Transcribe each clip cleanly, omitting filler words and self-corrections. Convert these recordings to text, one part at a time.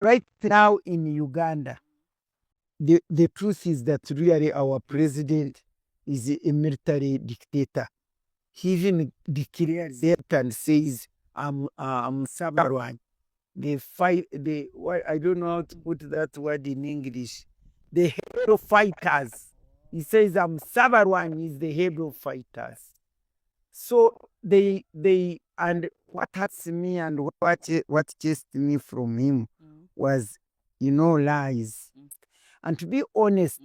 Right now in Uganda, the truth is that really our president is a military dictator. He even declares it and says, I'm Sabarwan. They fight, I don't know how to put that word in English. The head of fighters. He says, I'm Sabarwan is the head of fighters. So and what hurts me and what chased me from him was, lies. And to be honest,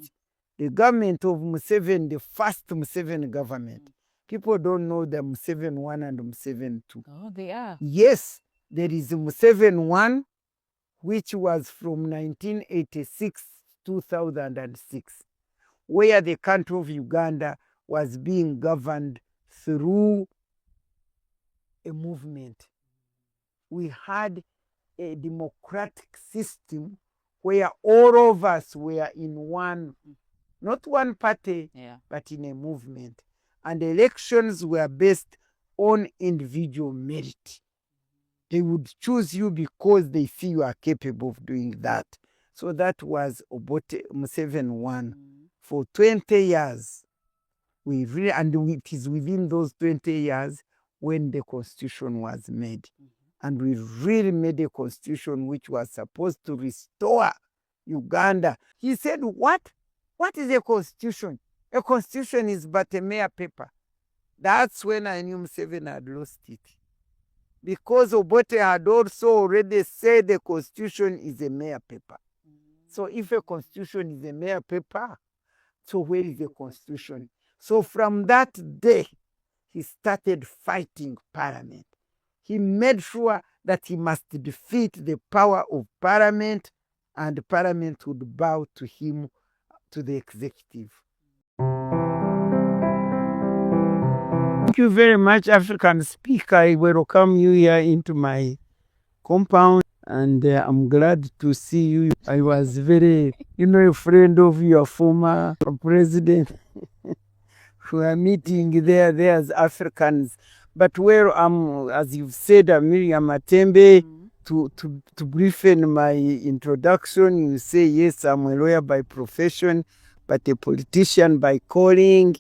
the government of Museven, the first Museven government, people don't know the Museven 1 and Museven 2. Oh, they are. Yes, there is Museven 1, which was from 1986 2006, where the country of Uganda was being governed through a movement. We had a democratic system where all of us were in one, not one party, but in a movement. And elections were based on individual merit. They would choose you because they feel you are capable of doing that. So that was Obote Museven 1. For 20 years, it is within those 20 years when the constitution was made. And we really made a constitution which was supposed to restore Uganda. He said, what? What is a constitution? A constitution is but a mere paper. That's when I knew Museven had lost it. Because Obote had also already said the constitution is a mere paper. So if a constitution is a mere paper, so where is the constitution? So from that day, he started fighting Parliament. He made sure that he must defeat the power of Parliament, and Parliament would bow to him, to the executive. Thank you very much, African speaker. I welcome you here into my compound, and I'm glad to see you. I was very, a friend of your former president. We are meeting there as Africans. But where as you've said, Miriam Matembe, to briefen my introduction, you say, yes, I'm a lawyer by profession, but a politician by calling.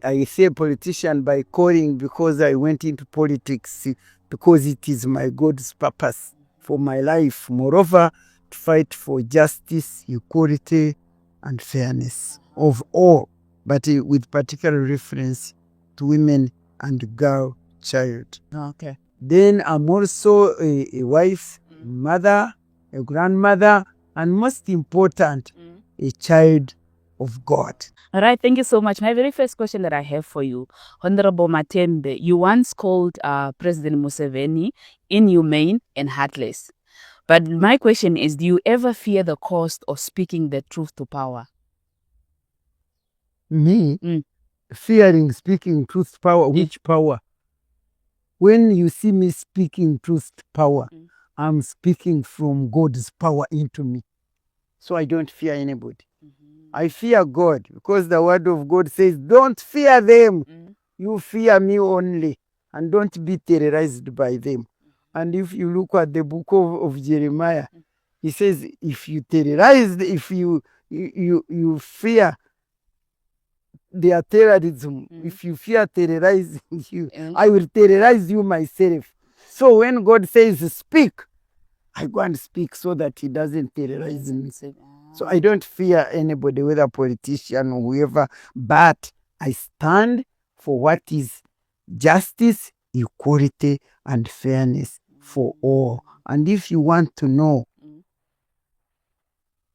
I say politician by calling because I went into politics because it is my God's purpose for my life. Moreover, to fight for justice, equality, and fairness of all, but with particular reference to women and girl child. Okay. Then I'm also a wife, mother, a grandmother, and most important, a child of God. All right, thank you so much. My very first question that I have for you, Honourable Matembe, you once called President Museveni inhumane and heartless. But my question is, do you ever fear the cost of speaking the truth to power? Me? Fearing speaking truth to power? Which power? When you see me speaking truth to power, I'm speaking from God's power into me. So I don't fear anybody. I fear God because the word of God says, don't fear them. You fear me only, and don't be terrorized by them. And if you look at the book of Jeremiah, he says, if you terrorize, if you fear their terrorism, if you fear terrorizing you, I will terrorize you myself. So when God says speak, I go and speak so that he doesn't terrorize me. So I don't fear anybody, whether politician or whoever, but I stand for what is justice, equality, and fairness for all. And if you want to know,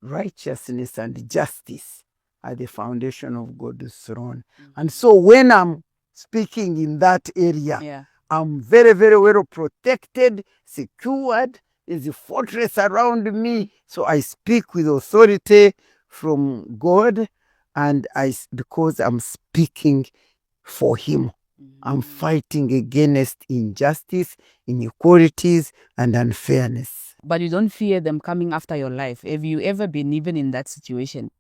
righteousness and justice are the foundation of God's throne. And so when I'm speaking in that area, I'm very, very well protected, secured. There's a fortress around me. So I speak with authority from God, and because I'm speaking for him. I'm fighting against injustice, inequalities, and unfairness. But you don't fear them coming after your life. Have you ever been even in that situation?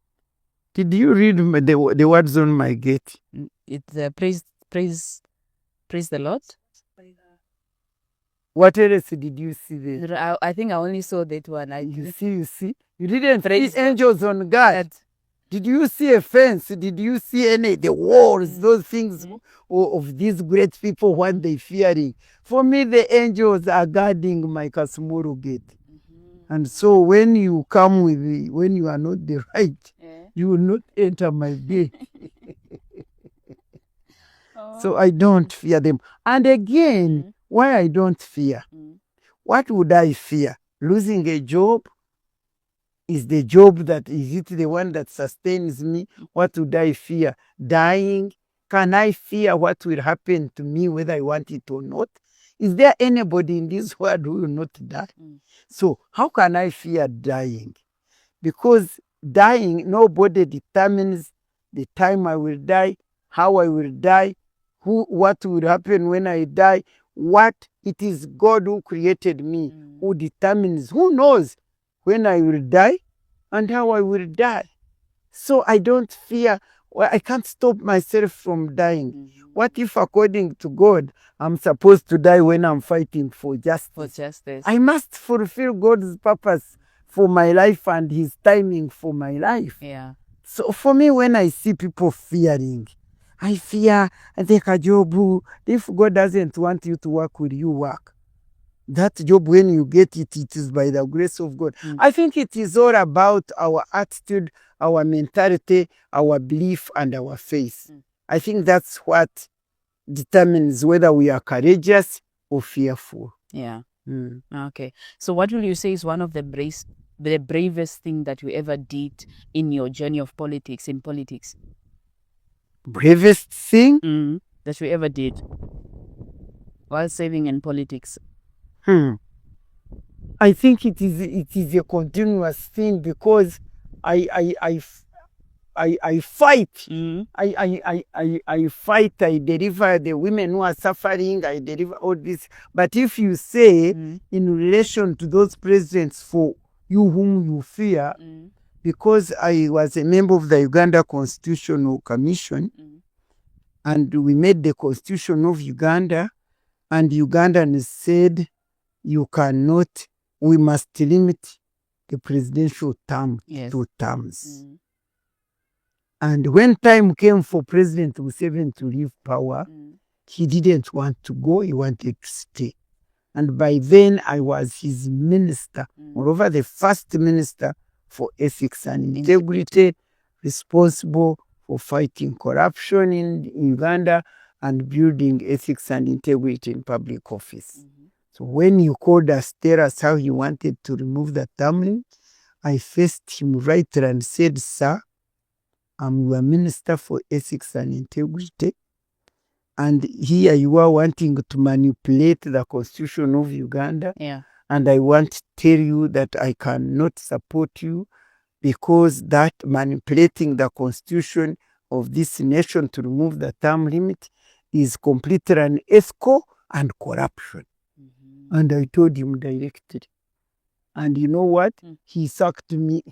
Did you read the words on my gate? It's praise the Lord. What else did you see there? I think I only saw that one. You see. You didn't Praise see angels on guard. Did you see a fence? Did you see the walls, those things of these great people, what they fearing? For me, the angels are guarding my Kasumuru gate. And so when you come when you are not the right, you will not enter my gate. So I don't fear them. And again, why I don't fear? What would I fear? Losing a job? Is the job is it the one that sustains me? What would I fear? Dying? Can I fear what will happen to me whether I want it or not? Is there anybody in this world who will not die? So how can I fear dying? Because dying, nobody determines the time I will die, how I will die, what will happen when I die. What? It is God who created me, who determines, who knows when I will die and how I will die. So I don't fear. Well, I can't stop myself from dying. What if, according to God, I'm supposed to die when I'm fighting for justice? I must fulfill God's purpose for my life and his timing for my life. Yeah. So for me, when I see people fearing, I fear, I think a job, if God doesn't want you to work, will you work? That job, when you get it, it is by the grace of God. I think it is all about our attitude, our mentality, our belief, and our faith. I think that's what determines whether we are courageous or fearful. Yeah. Okay. So what will you say is one of the bravest thing that you ever did in your journey of politics, in politics? Bravest thing? That you ever did while serving in politics? I think it is a continuous thing because I fight. I fight. I deliver the women who are suffering. I deliver all this. But if you say in relation to those presidents for you whom you fear, because I was a member of the Uganda Constitutional Commission, and we made the Constitution of Uganda, and Ugandans said you cannot, we must limit the presidential term to 2 terms. And when time came for President Museven to leave power, he didn't want to go, he wanted to stay. And by then I was his minister, moreover the first minister for ethics and integrity, responsible for fighting corruption in Uganda and building ethics and integrity in public office. So when you called us, tell us how you wanted to remove the term limit, I faced him right and said, sir, I'm your minister for ethics and integrity, and here you are wanting to manipulate the Constitution of Uganda. And I want to tell you that I cannot support you because that manipulating the Constitution of this nation to remove the term limit is completely unethical and corruption. And I told him directly. And you know what? He sacked me.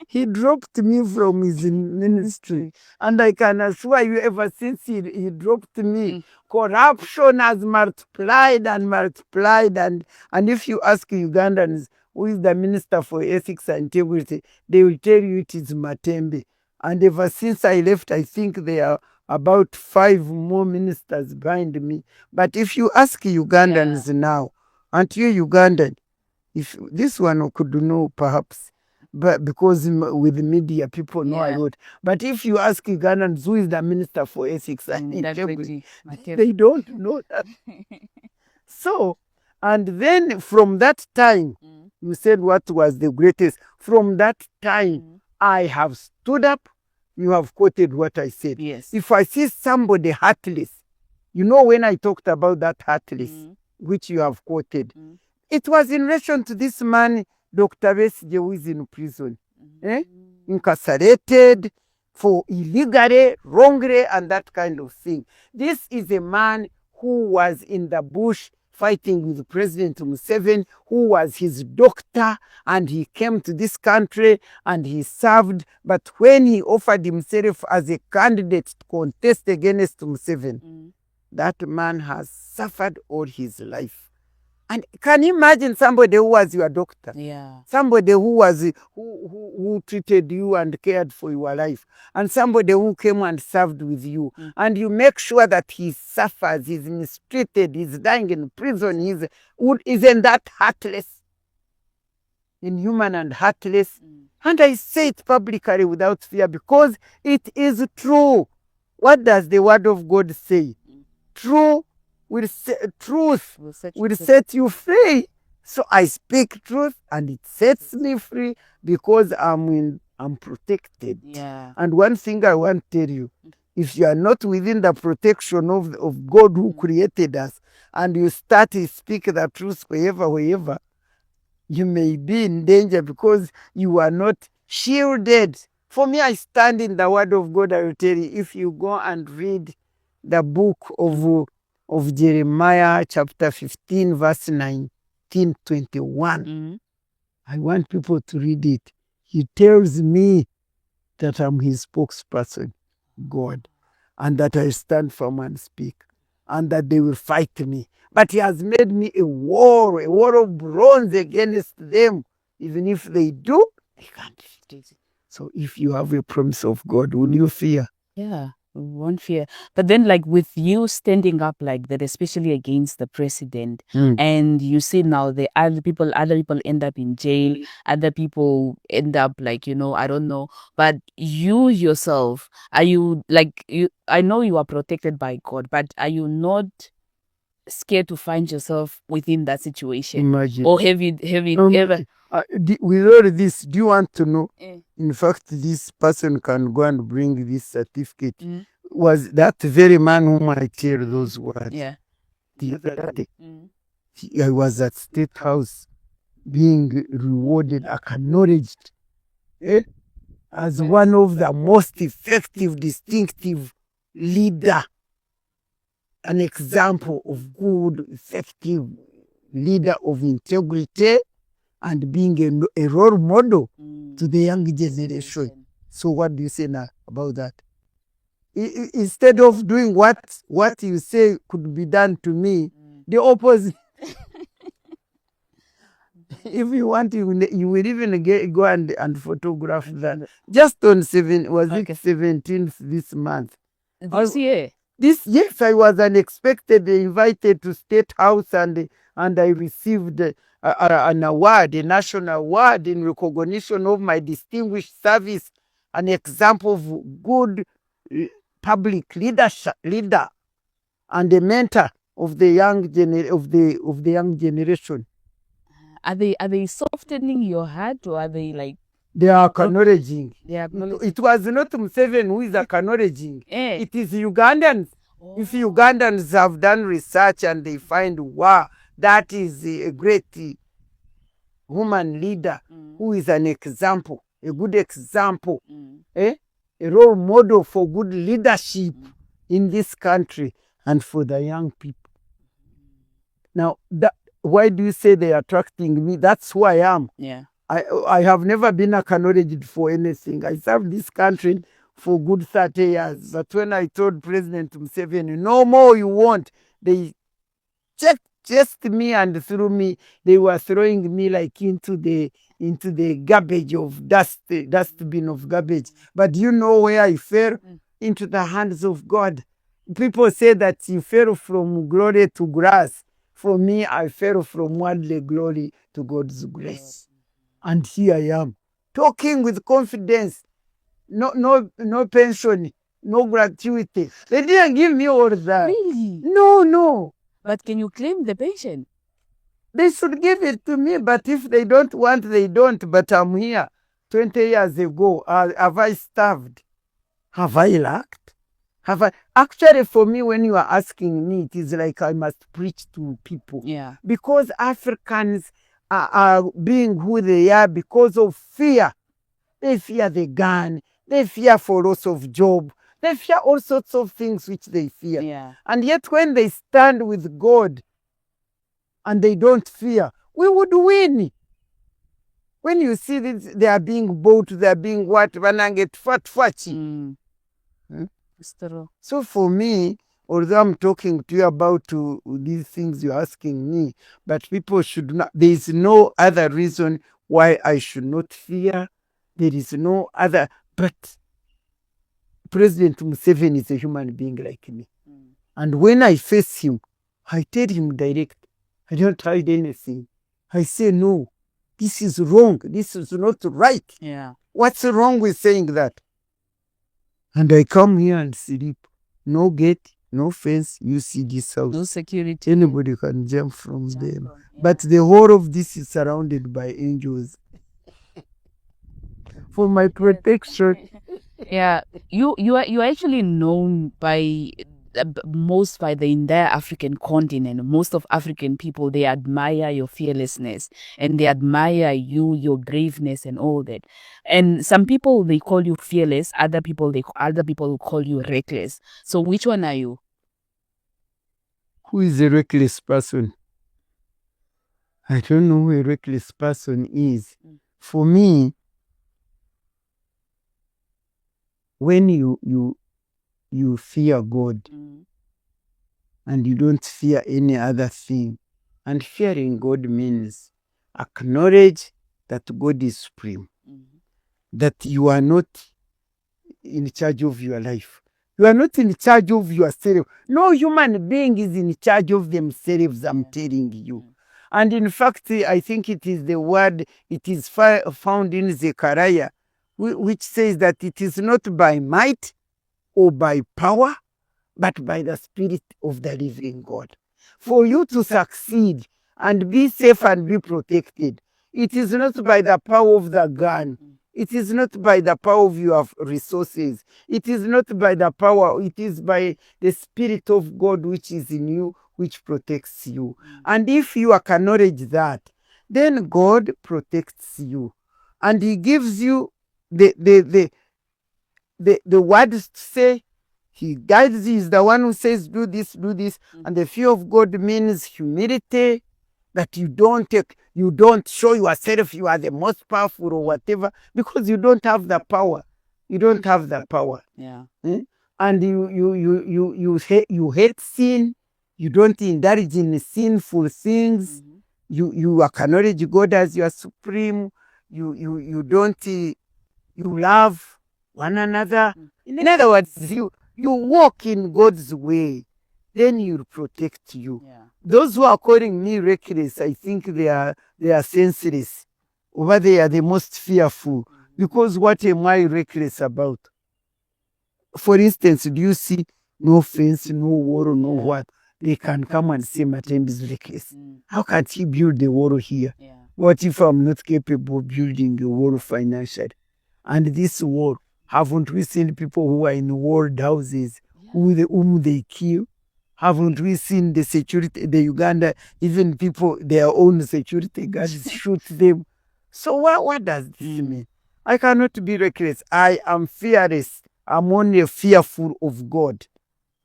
He dropped me from his ministry. And I can assure you, ever since he dropped me, corruption has multiplied and multiplied. And if you ask Ugandans, who is the Minister for Ethics and Integrity, they will tell you it is Matembe. And ever since I left, I think there are about 5 more ministers behind me. But if you ask Ugandans now, aren't you Ugandan? If this one could know perhaps, but because with the media people know a lot. But if you ask Ugandans who is the Minister for Ethics and Integrity, they don't know that. So, and then from that time, you said what was the greatest. From that time, I have stood up. You have quoted what I said. If I see somebody heartless, you know when I talked about that heartless, which you have quoted, it was in relation to this man, Dr. Besigye, who is in prison, incarcerated for illegally, wrongly, and that kind of thing. This is a man who was in the bush fighting with President Museven, who was his doctor, and he came to this country and he served. But when he offered himself as a candidate to contest against Museven, that man has suffered all his life. And can you imagine somebody who was your doctor? Yeah. Somebody who was who treated you and cared for your life, and somebody who came and served with you, and you make sure that he suffers, he's mistreated, he's dying in prison. Isn't that heartless? Inhuman and heartless. And I say it publicly without fear because it is true. What does the word of God say? Truth will set you free. So I speak truth and it sets me free because I'm protected. Yeah. And one thing I want to tell you, if you are not within the protection of God who created us, and you start to speak the truth wherever, you may be in danger because you are not shielded. For me, I stand in the word of God. I will tell you, if you go and read the book of Jeremiah chapter 15 verse 19-21, I want people to read it. He tells me that I'm his spokesperson, God, and that I stand firm and speak, and that they will fight me. But he has made me a wall of bronze against them. Even if they do, they can't defeat it. So if you have a promise of God, will you fear? Yeah, we won't fear. But then, like, with you standing up like that, especially against the president, and you see now the other people end up in jail, other people end up like, I don't know. But you yourself, are you like I know you are protected by God, but are you not scared to find yourself within that situation? Imagine. Or have you ever? With all this, do you want to know? In fact, this person can go and bring this certificate. Was that very man whom I tell those words? Yeah. The other day, I was at State House being rewarded, acknowledged as one of the most effective, distinctive leader, an example of good, effective leader of integrity, and being a role model to the young generation. So what do you say now about that? Instead of doing what you say could be done to me, the opposite. If you want, you will even go and photograph that. Just on 17th this month. This year? Yes, I was unexpectedly invited to State House and I received an award, a national award in recognition of my distinguished service, an example of good public leader and a mentor of the young young generation. Are they softening your heart, or are they like? They are acknowledging. It was not Museven who is acknowledging. It is Ugandans. If Ugandans have done research and they find, wow, that is a great woman leader who is an example, a good example, a role model for good leadership in this country and for the young people. Now, why do you say they are attracting me? That's who I am. Yeah. I have never been acknowledged for anything. I served this country for good 30 years. But when I told President Museven, no more you want, they chased me and threw me. They were throwing me like into the garbage of dustbin of garbage. But you know where I fell? Into the hands of God. People say that you fell from glory to grace. For me, I fell from worldly glory to God's grace. And here I am, talking with confidence. No pension, no gratuity. They didn't give me all that. Really? No. But can you claim the pension? They should give it to me, but if they don't want, they don't. But I'm here. 20 years ago, have I starved? Have I lacked? Actually, for me, when you are asking me, it is like I must preach to people. Yeah. Because Africans are being who they are because of fear. They fear the gun. They fear for loss of job. They fear all sorts of things which they fear. Yeah. And yet when they stand with God and they don't fear, we would win. When you see this, they are being bought, they are being what? Wananget fat fachi. So for me, although I'm talking to you about these things you're asking me, but people should not, there is no other reason why I should not fear. There is no other, but President Museven is a human being like me. And when I face him, I tell him direct. I don't hide anything. I say, no, this is wrong. This is not right. Yeah. What's wrong with saying that? And I come here and sleep. No gate, no fence. You see this house. No security. Anybody can jump from them. But the whole of this is surrounded by angels for my protection. Yeah, you are actually known by most by the entire African continent. Most of African people, they admire your fearlessness and they admire you, your braveness and all that. And some people, they call you fearless. Other people will call you reckless. So which one are you? Who is a reckless person? I don't know who a reckless person is. For me, when you fear God and you don't fear any other thing, and fearing God means acknowledge that God is supreme, that you are not in charge of your life. You are not in charge of yourself. No human being is in charge of themselves, I'm telling you. And in fact, I think it is the word, it is found in Zechariah, which says that it is not by might or by power, but by the Spirit of the living God. For you to succeed and be safe and be protected, it is not by the power of the gun. It is not by the power of your resources. It is not by the power. It is by the Spirit of God which is in you, which protects you. And if you acknowledge that, then God protects you. And He gives you the words to say. He guides you. He's the one who says, do this, do this. And the fear of God means humility, that you don't show yourself you are the most powerful or whatever, because you don't have the power. You don't have the power. Yeah. And you hate sin. You don't indulge in sinful things. You acknowledge God as your supreme. You don't you love one another. In other words, you walk in God's way, then He'll protect you. Yeah. Those who are calling me reckless, I think they are senseless. Over they are the most fearful. Because what am I reckless about? For instance, do you see no fence, no wall, no what? They can come and say Matembe is reckless. How can he build the wall here? Yeah. What if I'm not capable of building a wall financially? And this wall, haven't we seen people who are in walled houses whom they kill? Haven't we seen the security, the Uganda, even people, their own security guards shoot them? So what does this mean? I cannot be reckless. I am fearless. I'm only fearful of God,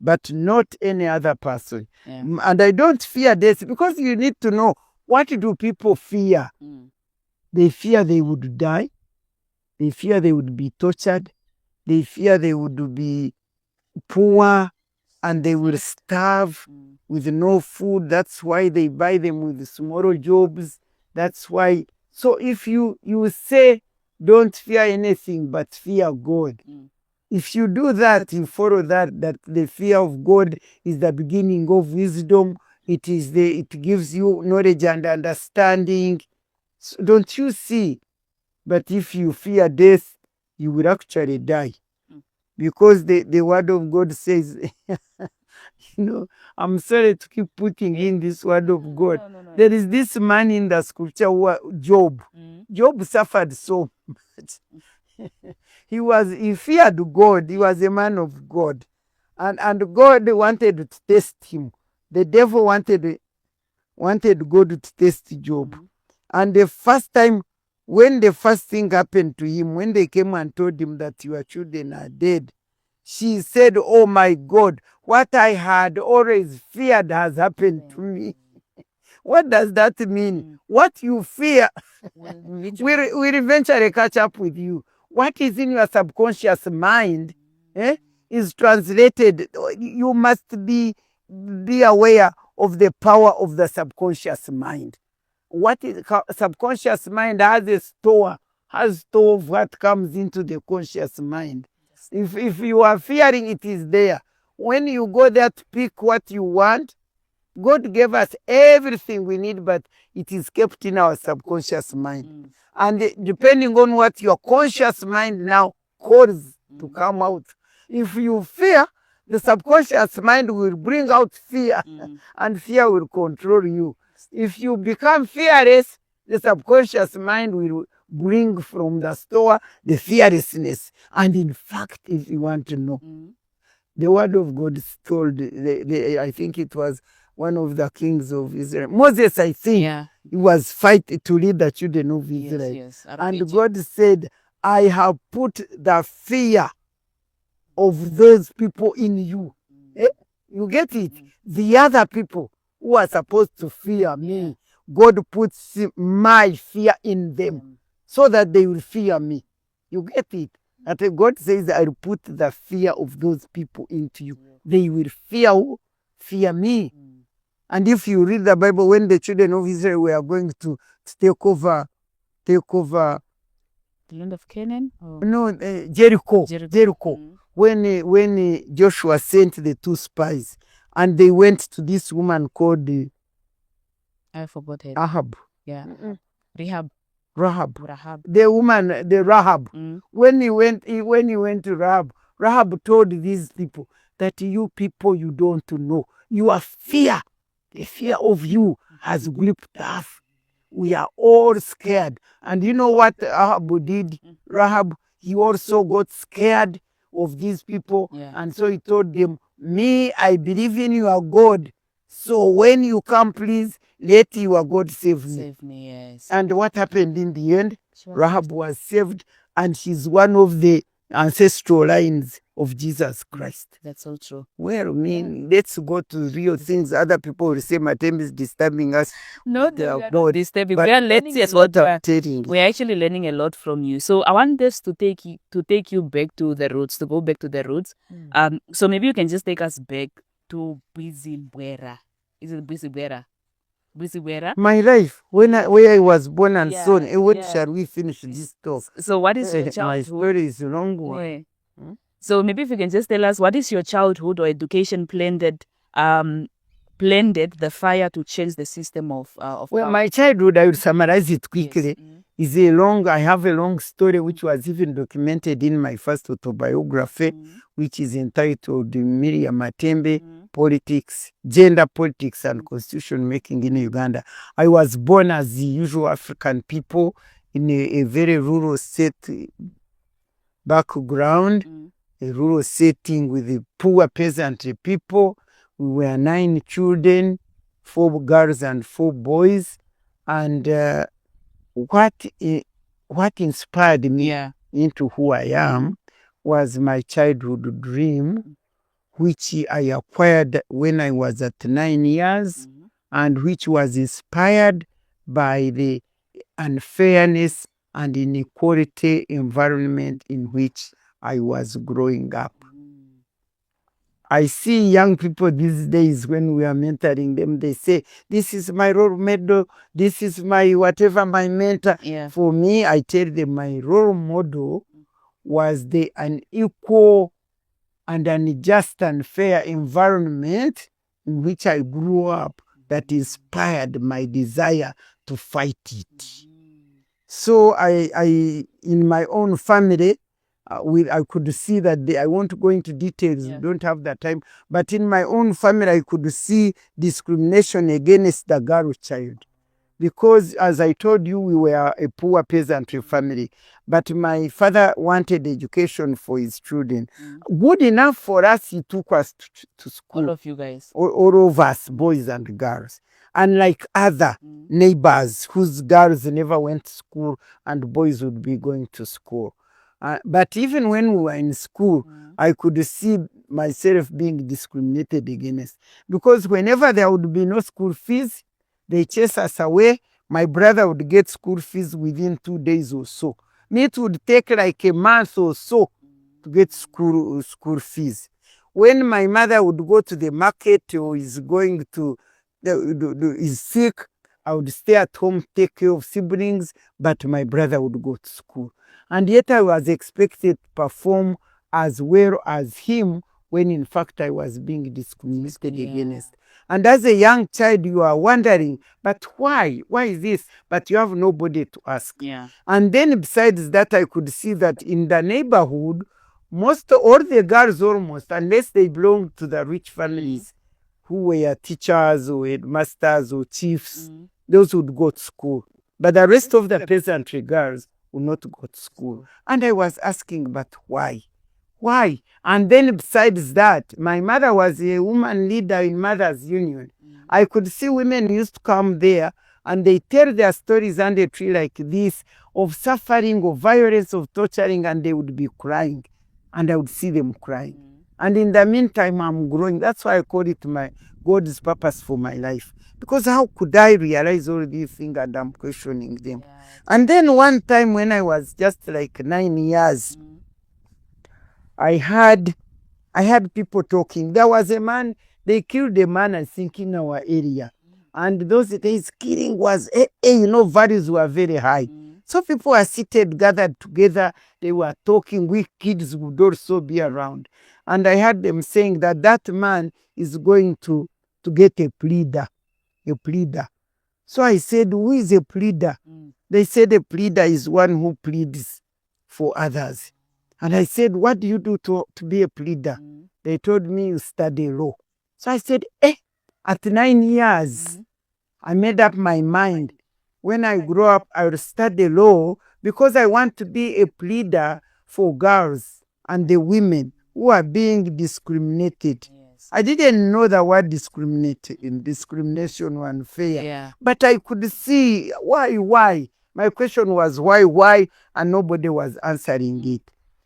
but not any other person. Yeah. And I don't fear death, because you need to know, what do people fear? They fear they would die. They fear they would be tortured. They fear they would be poor and they will starve with no food. That's why they buy them with small jobs. That's why. So if you say, don't fear anything but fear God. If you do that, you follow that the fear of God is the beginning of wisdom. It gives you knowledge and understanding. So don't you see? But if you fear death, you will actually die. Because the word of God says, I'm sorry to keep putting in this word of God. No. There is this man in the scripture, Job. Job suffered so much. He feared God. He was a man of God. And God wanted to test him. The devil wanted God to test Job. And the first time, when the first thing happened to him, when they came and told him that your children are dead, she said, oh my God, what I had always feared has happened to me. What does that mean? What you fear will eventually catch up with you. What is in your subconscious mind is translated, you must be aware of the power of the subconscious mind. What is subconscious mind has a store, of what comes into the conscious mind. If you are fearing, it is there. When you go there to pick what you want, God gave us everything we need, but it is kept in our subconscious mind. And depending on what your conscious mind now calls to come out, if you fear, the subconscious mind will bring out fear, and fear will control you. If you become fearless, the subconscious mind will bring from the store the fearlessness. And in fact, if you want to know, the word of God told, I think it was one of the kings of Israel, Moses, I think, he was fighting to lead the children of Israel. And God said, I have put the fear of those people in you. You get it? The other people who are supposed to fear me, God puts my fear in them so that they will fear me. You get it? That God says, I will put the fear of those people into you. They will fear me. And if you read the Bible, when the children of Israel were going to take over the land of Canaan? No, Jericho. When Joshua sent the 2 spies, and they went to this woman called I forgot it. Ahab. Rahab. The woman, the Rahab. When he went to Rahab, Rahab told these people that you people, you don't know. Your fear, the fear of you has gripped us. We are all scared. And you know what Ahab did? Rahab, he also got scared of these people. And so he told them, me, I believe in your God. So when you come, please, let your God save me. Save me, yes. And what happened in the end? Rahab was saved, and she's one of the ancestral lines of Jesus Christ. That's so true. Well, I mean, let's go to real things. Other people will say Matembe is disturbing us. No, we are not disturbing. We are learning a lot. We are actually learning a lot from you. So I want us to take you back to the roots, to go back to the roots. So maybe you can just take us back to Bwera. Is it Bwera? My life, where I was born and so on. When shall we finish this talk? So what is your childhood? My story is a long one. So maybe if you can just tell us, what is your childhood or education blended the fire to change the system of well, my childhood, I will summarize it quickly. I have a long story which was even documented in my first autobiography, which is entitled Miriam Matembe, Politics, Gender Politics and Constitution Making in Uganda. I was born as the usual African people in a very rural background, a rural setting with the poor peasant people. We were 9 children, 4 girls and 4 boys. And what inspired me into who I am was my childhood dream, which I acquired when I was at 9 years, and which was inspired by the unfairness and inequality environment in which I was growing up. I see young people these days, when we are mentoring them, they say, this is my role model, this is my whatever, my mentor. For me, I tell them my role model was the unequal and unjust and fair environment in which I grew up that inspired my desire to fight it. So I in my own family, I could see that I won't go into details, don't have that time, but in my own family, I could see discrimination against the girl child. Because as I told you, we were a poor peasant family, but my father wanted education for his children. Good enough for us, he took us to school. All of you guys. All of us, boys and girls. Unlike other neighbors whose girls never went to school and boys would be going to school. But even when we were in school, I could see myself being discriminated against. Because whenever there would be no school fees, they chase us away. My brother would get school fees within 2 days or so. Me, it would take like a month or so to get school fees. When my mother would go to the market or is going to is sick, I would stay at home, take care of siblings, but my brother would go to school. And yet I was expected to perform as well as him, when in fact I was being discriminated against. And as a young child, you are wondering, but why? Why is this? But you have nobody to ask. And then besides that, I could see that in the neighborhood, all the girls almost, unless they belonged to the rich families who were teachers or headmasters or chiefs, those would go to school. But the rest of the peasantry girls would not go to school. And I was asking, but why? Why? And then besides that, my mother was a woman leader in Mothers Union. I could see women used to come there and they tell their stories under a tree like this of suffering, of violence, of torturing, and they would be crying. And I would see them crying. And in the meantime, I'm growing. That's why I call it my God's purpose for my life. Because how could I realize all these things and I'm questioning them? And then one time when I was just like 9 years, I had people talking. There was a man, they killed a man, I think, in our area. And those days, killing was, values were very high. So people were seated, gathered together, they were talking, we kids would also be around. And I heard them saying that that man is going to get a pleader. So I said, who is a pleader? They said a pleader is one who pleads for others. And I said, what do you do to be a pleader? They told me, you study law. So I said, at 9 years, I made up my mind. When I grow up, I will study law because I want to be a pleader for girls and the women who are being discriminated. I didn't know the word discrimination or unfair, but I could see why. My question was why, and nobody was answering it.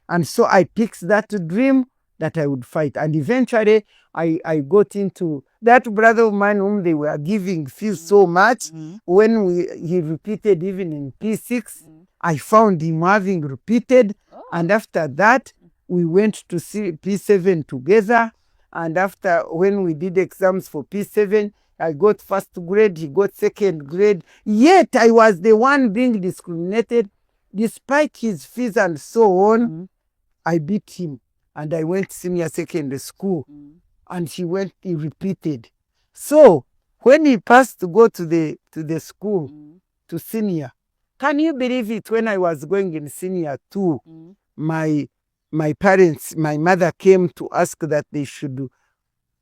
And so I picked that dream that I would fight. And eventually, I got into that brother of mine whom they were giving fees so much. When he repeated even in P6, I found him having repeated. And after that, we went to see P7 together. And after, when we did exams for P7, I got first grade, he got second grade. Yet I was the one being discriminated. Despite his fees and so on, I beat him. And I went senior secondary school. And he repeated. So when he passed to go to the school, to senior, can you believe it? When I was going in senior 2, my parents, my mother came to ask that they should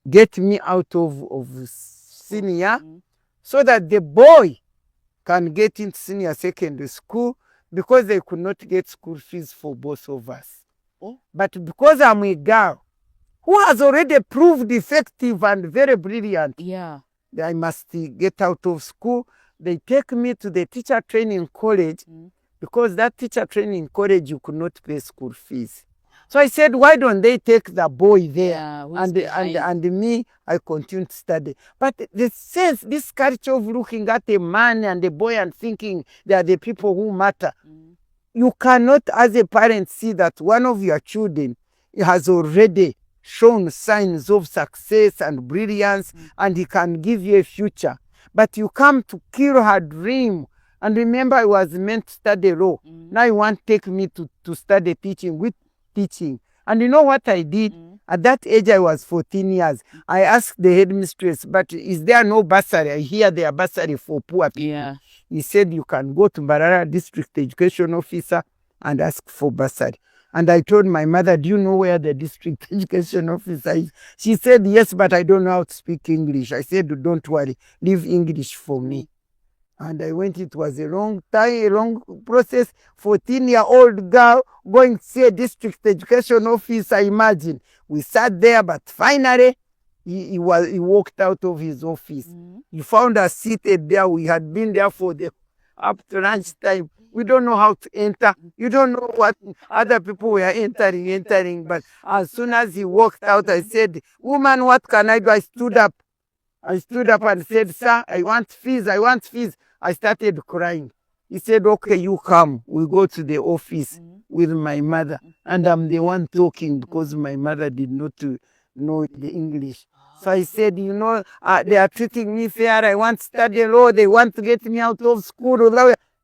get me out of senior so that the boy can get into senior secondary school, because they could not get school fees for both of us. But because I'm a girl who has already proved effective and very brilliant, I must get out of school. They take me to the teacher training college, because that teacher training college, you could not pay school fees. So I said, why don't they take the boy there? And me, I continued to study. But the sense, this culture of looking at a man and a boy and thinking they are the people who matter, you cannot, as a parent, see that one of your children has already shown signs of success and brilliance, and he can give you a future. But you come to kill her dream. And remember, I was meant to study law. Now you want to take me to study teaching with teaching. And you know what I did? At that age, I was 14 years. I asked the headmistress, but is there no bursary? I hear there are bursary for poor people. He said, you can go to Mbarara District Education Officer and ask for bursary. And I told my mother, do you know where the district education officer is? She said, yes, but I don't know how to speak English. I said, don't worry, leave English for me. And I went, it was a long time, a long process. 14-year-old girl going to see a district education officer, imagine. We sat there, but finally, he walked out of his office. He found us seated there. We had been there up to lunchtime. We don't know how to enter. You don't know what other people were entering. But as soon as he walked out, I said, woman, what can I do? I stood up and said, sir, I want fees. I started crying. He said, okay, you come. We go to the office with my mother. and I'm the one talking because my mother did not know the English. So I said, you know, they are treating me fair. I want to study law. They want to get me out of school.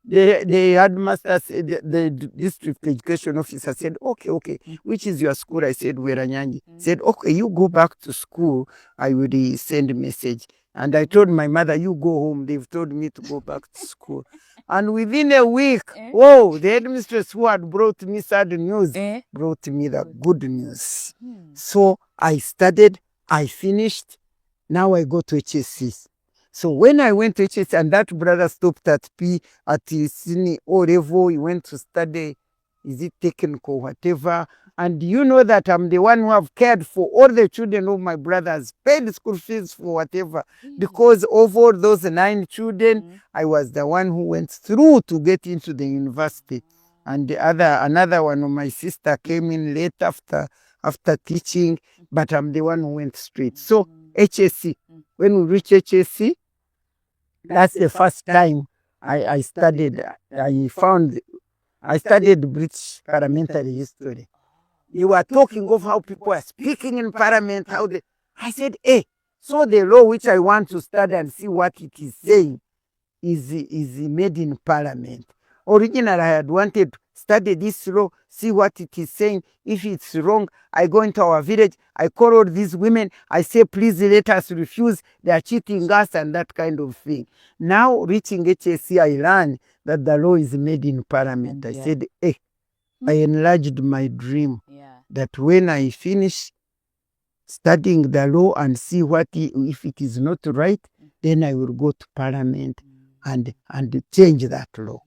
The headmaster said, the district education officer said, okay, which is your school? I said, Weranyanyi. Said, okay, you go back to school. I will send a message. And I told my mother, you go home. They've told me to go back to school. And within a week, whoa, the headmistress who had brought me sad news brought me the good news. So I studied, I finished. Now I go to HSC. So when I went to HSC, and that brother stopped at Sydney O level, he went to study, is it technical, whatever. And you know that I'm the one who have cared for all the children of my brothers, paid school fees for whatever. Because of all those 9 children, I was the one who went through to get into the university. And another one of my sister came in late after teaching, but I'm the one who went straight. So HSC, when we reach HSC, that's the first time I studied. I studied British parliamentary history. You were talking of how people are speaking in parliament, I said, hey, so the law which I want to study and see what it is saying is made in parliament. Originally, I had wanted to study this law, see what it is saying. If it's wrong, I go into our village, I call all these women, I say, please let us refuse, they are cheating us and that kind of thing. Now, reaching HSC, I learned that the law is made in parliament. I said, hey, I enlarged my dream that when I finish studying the law and see if it is not right, then I will go to parliament and change that law.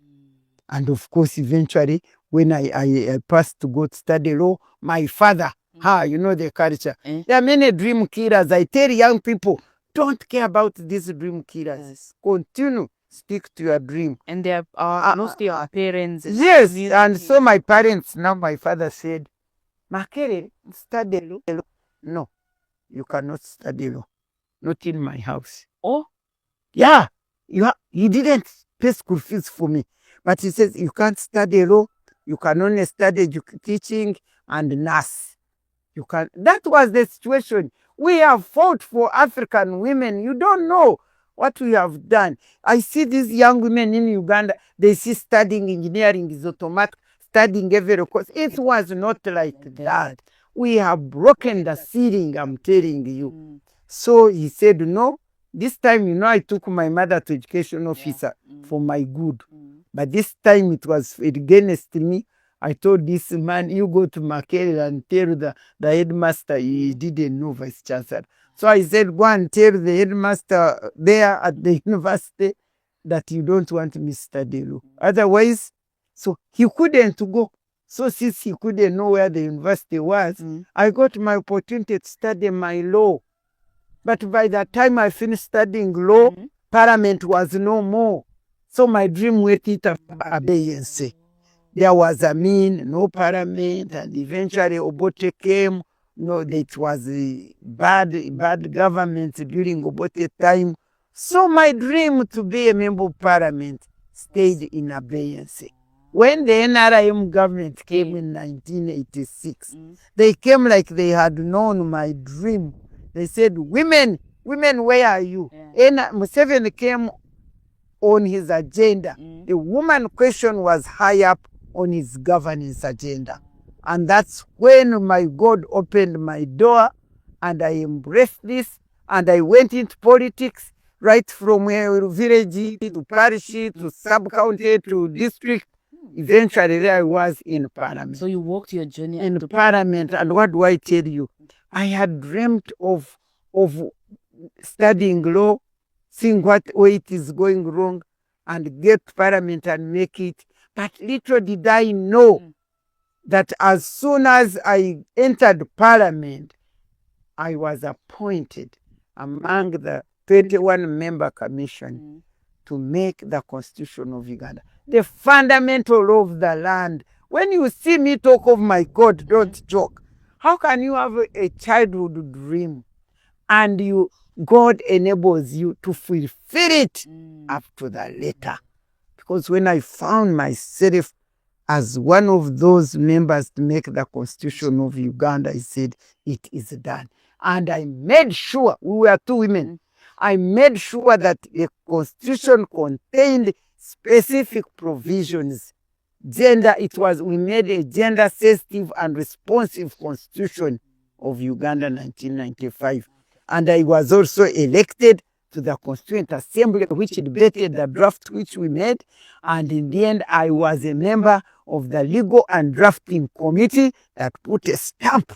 And of course, eventually, when I passed to go to study law, my father, you know the culture. There are many dream killers. I tell young people, don't care about these dream killers. Continue, stick to your dream. And they are mostly your parents. Yes, and so my parents, now my father said, Makere, study law. No, you cannot study law. Not in my house. Oh? Yeah, he didn't pay school fees for me. But he says, you can't study law. You can only study teaching and nurse. You can. That was the situation. We have fought for African women. You don't know what we have done. I see these young women in Uganda, they see studying engineering is automatic, studying every course. It was not like that. We have broken the ceiling, I'm telling you. So he said, no, this time, you know, I took my mother to education officer for my good. But this time it was against me. I told this man, you go to Makere and tell the headmaster he didn't know vice chancellor. So I said, go and tell the headmaster there at the university that you don't want me to study law. Otherwise, so he couldn't go. So since he couldn't know where the university was, I got my opportunity to study my law. But by the time I finished studying law, parliament was no more. So my dream waited for abeyance. There was no parliament, and eventually Obote came. No, it was a bad government during Obote time. So my dream to be a member of parliament stayed in abeyance. When the NRM government came in 1986, they came like they had known my dream. They said, women, where are you? Museven came on his agenda. The woman question was high up on his governance agenda. And that's when my God opened my door and I embraced this and I went into politics right from village to parish to sub-county to district. Eventually there I was in parliament. So you walked your journey in parliament, and what do I tell you? I had dreamt of studying law, seeing what way it is going wrong, and get to parliament and make it. But little did I know that as soon as I entered parliament, I was appointed among the 21-member commission to make the Constitution of Uganda the fundamental law of the land. When you see me talk of my God, don't joke. How can you have a childhood dream and God enables you to fulfill it up to the letter? Because when I found myself as one of those members to make the Constitution of Uganda, I said, it is done. And I made sure, we were two women, I made sure that the Constitution contained specific provisions. We made a gender sensitive and responsive Constitution of Uganda 1995. And I was also elected to the Constituent Assembly, which debated the draft which we made. And in the end, I was a member of the Legal and Drafting Committee that put a stamp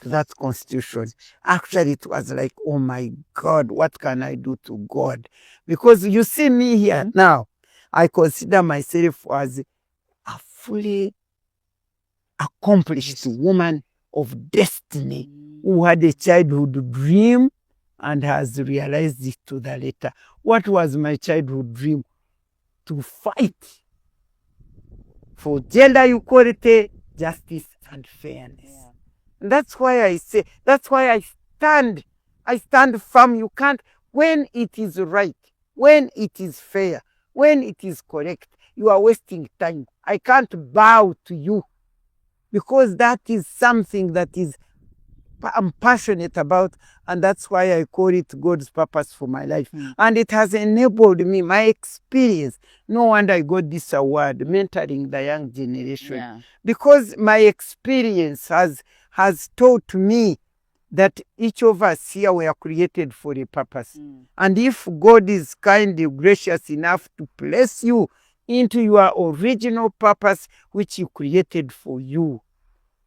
to that Constitution. Actually, it was like, oh my God, what can I do to God? Because you see me here now, I consider myself as a fully accomplished woman of destiny who had a childhood dream and has realized it to the letter. What was my childhood dream? To fight for gender equality, justice, and fairness. Yeah. And that's why I say, that's why I stand firm. You can't, when it is right, when it is fair, when it is correct, you are wasting time. I can't bow to you because that is something that I'm passionate about, and that's why I call it God's purpose for my life. And it has enabled me, my experience. No wonder I got this award, mentoring the young generation, because my experience has taught me that each of us here were created for a purpose. And if God is kind and gracious enough to place you into your original purpose, which He created for you,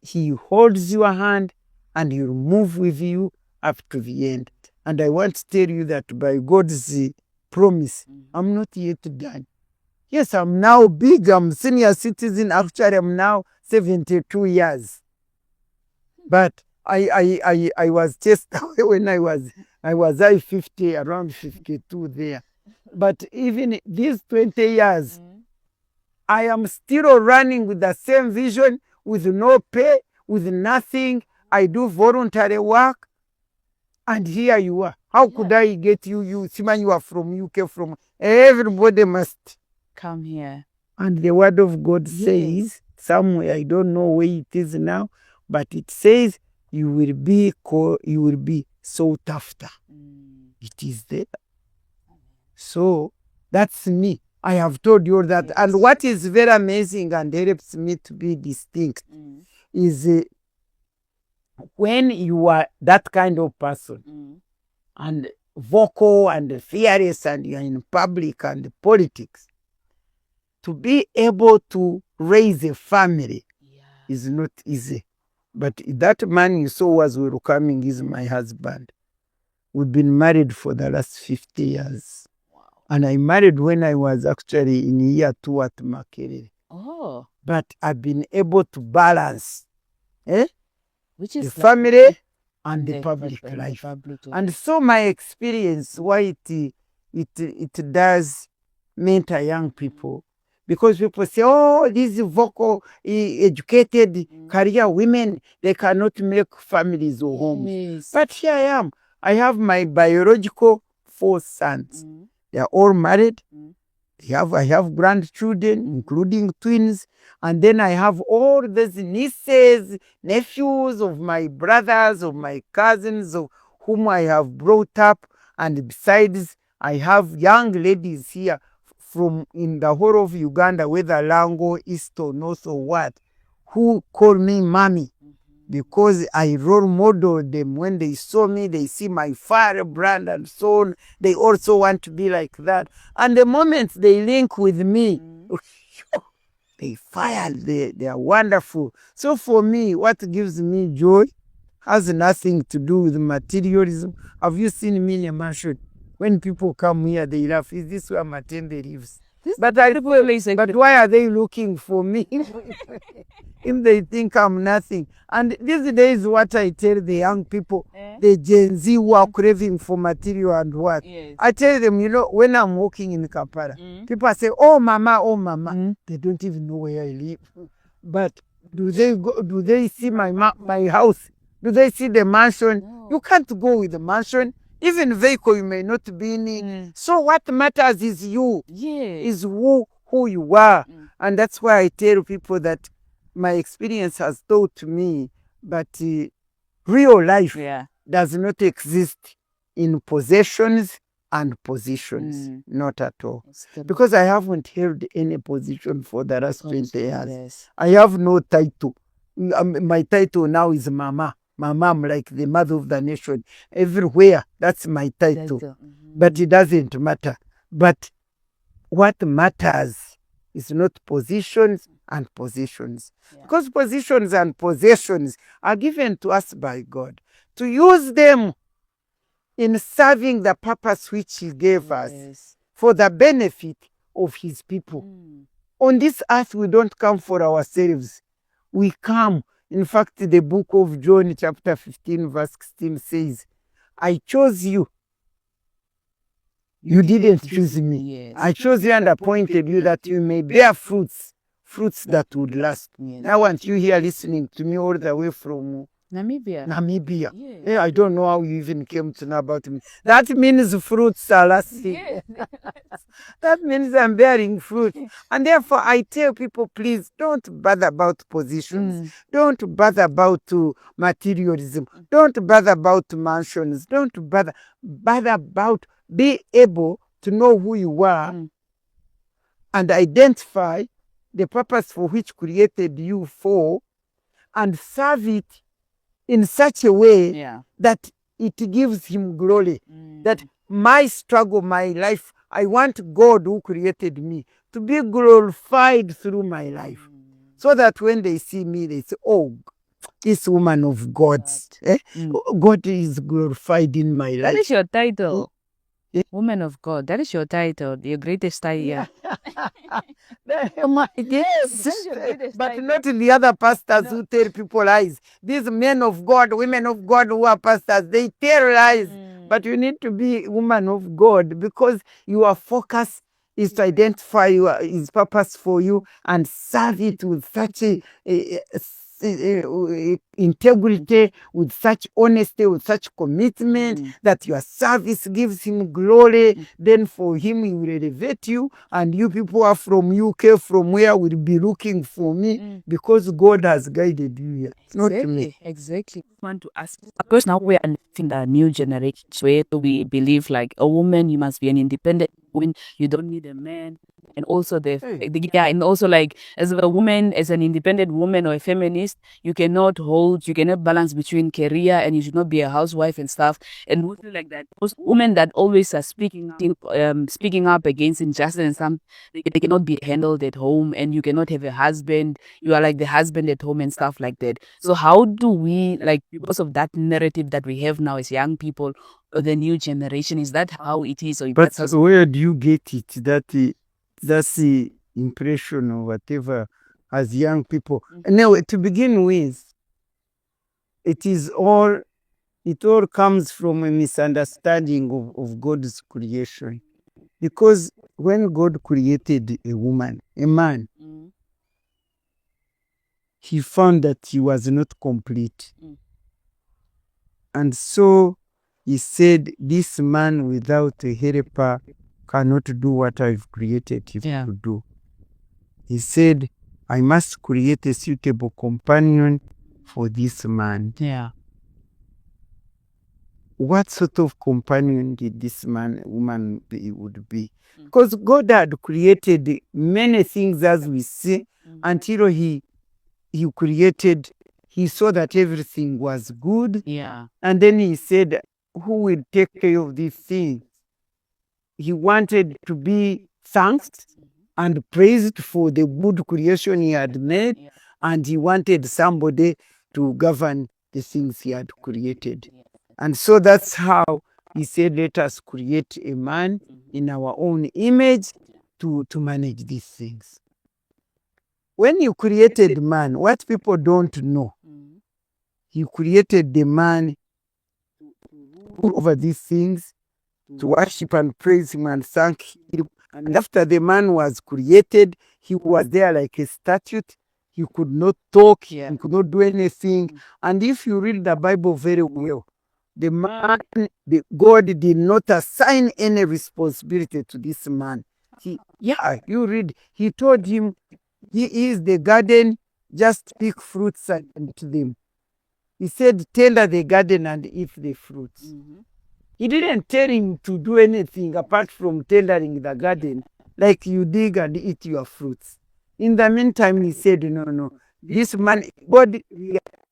He holds your hand and He'll move with you up to the end. And I want to tell you that by God's promise, I'm not yet done. Yes, I'm now big, I'm senior citizen. Actually, I'm now 72 years. But I was just when I was 50, around 52 there. But even these 20 years, I am still running with the same vision, with no pay, with nothing. I do voluntary work, and here you are. How could I get you? Simon, you are from UK, from everybody must come here. And the word of God says, somewhere, I don't know where it is now, but it says, you will be sought after. It is there. So that's me. I have told you that. And what is very amazing and helps me to be distinct is when you are that kind of person and vocal and fearless and you're in public and politics, to be able to raise a family is not easy. But that man you saw was welcoming is my husband. We've been married for the last 50 years. Wow. And I married when I was actually in year 2 at Makerere. Oh. But I've been able to balance which is the family and the public life. And so my experience, why it does mentor young people, because people say, oh, these vocal, educated career women, they cannot make families or homes. Yes. But here I am. I have my biological 4 sons. They are all married. I have grandchildren, including twins. And then I have all these nieces, nephews of my brothers, of my cousins, of whom I have brought up. And besides, I have young ladies here from in the whole of Uganda, whether Lango, East or North or what, who call me mommy. Because I role model them. When they saw me, they see my firebrand and so on. They also want to be like that. And the moment they link with me, they fire, they are wonderful. So for me, what gives me joy has nothing to do with materialism. Have you seen me in a mansion? When people come here, they laugh. Is this where Matembe lives? But why are they looking for me? If they think I'm nothing. And these days, what I tell the young people, the Gen Z who are craving for material and what, I tell them, you know, when I'm walking in Kampala, people say, oh mama, oh mama. They don't even know where I live. But do they see my house? Do they see the mansion? No. You can't go with the mansion. Even vehicle you may not be in. So what matters is you. Is who who you are. And that's why I tell people that my experience has taught me that real life does not exist in possessions and positions, not at all. Because I haven't held any position for the last 20 years. I have no title. My title now is Mama. Mama, I'm like the mother of the nation. Everywhere, that's my title. But it doesn't matter. But what matters is not positions and possessions. Because positions and possessions are given to us by God to use them in serving the purpose which He gave us for the benefit of His people. On this earth, we don't come for ourselves. We come. In fact, the book of John, chapter 15, verse 16 says, I chose you. You didn't choose me. I chose you and appointed you that you may bear fruits that would last. I want you here listening to me all the way from Namibia. Yeah, I don't know how you even came to know about me. That means fruits are lasting. That means I'm bearing fruit. And therefore, I tell people, please don't bother about positions. Don't bother about materialism. Don't bother about mansions. Don't bother about be able to know who you are and identify the purpose for which created you for and serve it in such a way that it gives Him glory. That my struggle, my life, I want God who created me to be glorified through my life. So that when they see me, they say, oh, this woman of God. God is glorified in my life. That is your title. Woman of God. That is your title. Your greatest title. Yes. But not the other pastors who tell people lies. These men of God, women of God who are pastors, they tell lies. But you need to be woman of God because your focus is to identify His purpose for you and serve it with such integrity, with such honesty, with such commitment that your service gives Him glory. Then for Him, He will elevate you, and you people are from UK, from where will be looking for me because God has guided you here. It's not me. Exactly. I want to ask, because now we are in the new generation where we believe like a woman, you must be an independent woman, you don't need a man. And also and also like as a woman, as an independent woman or a feminist, you cannot balance between career and you should not be a housewife and stuff. And mostly like that, most women that always are speaking up against injustice and some, they cannot be handled at home, and you cannot have a husband. You are like the husband at home and stuff like that. So how do we, like, because of that narrative that we have now as young people or the new generation, is that how it is? Or but where do you get it? That's the impression or whatever as young people. Now, to begin with, it all comes from a misunderstanding of God's creation. Because when God created a man, He found that he was not complete. And so He said, this man without a helper cannot do what I've created him to do. He said, I must create a suitable companion for this man. What sort of companion did this woman would be? Because God had created many things as we see until He created, He saw that everything was good. And then He said, who will take care of these things? He wanted to be thanked and praised for the good creation He had made, and He wanted somebody to govern the things He had created. And so that's how He said, let us create a man in our own image to manage these things. When you created man, what people don't know, He created the man over these things, to worship and praise Him and thank Him. And after the man was created, he was there like a statue. He could not talk, he could not do anything. And if you read the Bible very well, the man, God did not assign any responsibility to this man You read. He told him he is the garden, just pick fruits and eat them. He said, tender the garden and eat the fruits. Mm-hmm. He didn't tell him to do anything apart from tendering the garden, like you dig and eat your fruits. In the meantime, he said, no, no. This man, God,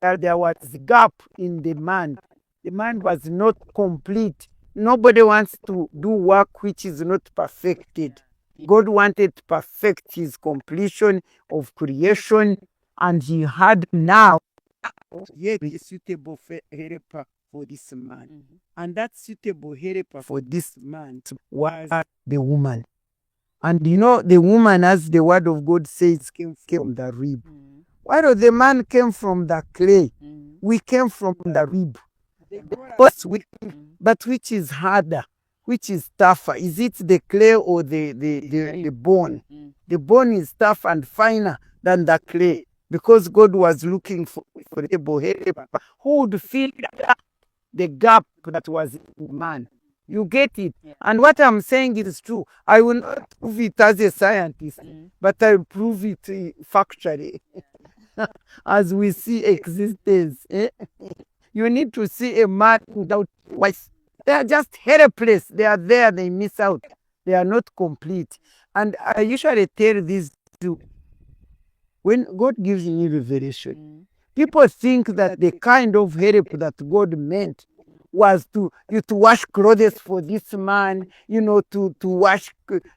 there was a gap in the man. The man was not complete. Nobody wants to do work which is not perfected. God wanted to perfect his completion of creation, and he had now yet a suitable helper for this man. Mm-hmm. And that suitable helper for this man was the woman. And you know, the woman, as the word of God says, came from the rib. Mm-hmm. While the man came from the clay, Mm-hmm. we came from the rib. But which is harder? Which is tougher? Is it the clay or the bone? Mm-hmm. The bone is tough and finer than the clay, because God was looking for a helper who would fill the gap that was in man. You get it? Yeah. And what I'm saying is true. I will not prove it as a scientist, but I will prove it factually. As we see existence. You need to see a man without wife. They are just helpless. They are there, they miss out. They are not complete. And I usually tell this to when God gives me revelation, people think that the kind of help that God meant was to wash clothes for this man, to wash,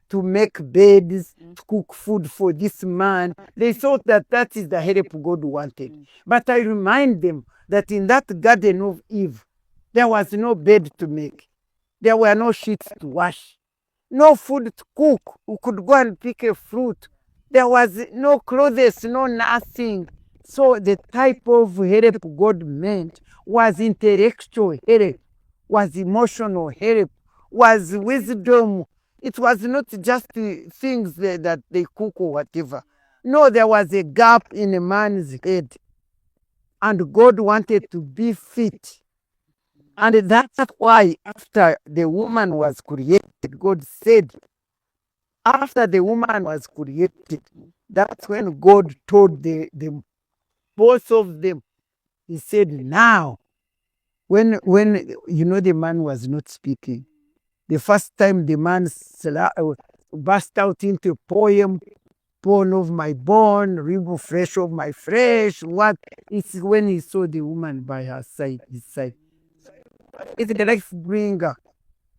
to make beds, to cook food for this man. They thought that that is the help God wanted. But I remind them that in that Garden of Eve, there was no bed to make. There were no sheets to wash, no food to cook. We could go and pick a fruit. There was no clothes, no nothing. So the type of help God meant was intellectual help, was emotional help, was wisdom. It was not just things that they cook or whatever. No, there was a gap in a man's head. And God wanted to be fit. And that's why after the woman was created, God said, after the woman was created, that's when God told both of them, he said, now, when the man was not speaking, the first time the man burst out into a poem, bone of my bone, rib fresh of my flesh, what? It's when he saw the woman by his side. It's the life bringer.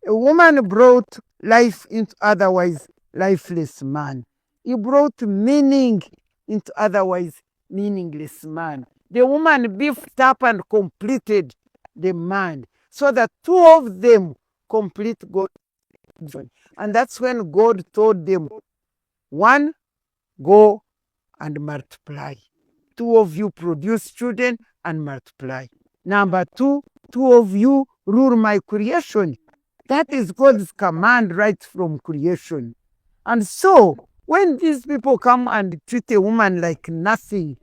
A woman brought life into otherwise lifeless man. He brought meaning into otherwise meaningless man. The woman beefed up and completed the man, so that two of them complete God's vision. And that's when God told them, one, go and multiply. Two of you produce children and multiply. Number two, two of you rule my creation. That is God's command right from creation. And so, when these people come and treat a woman like nothing,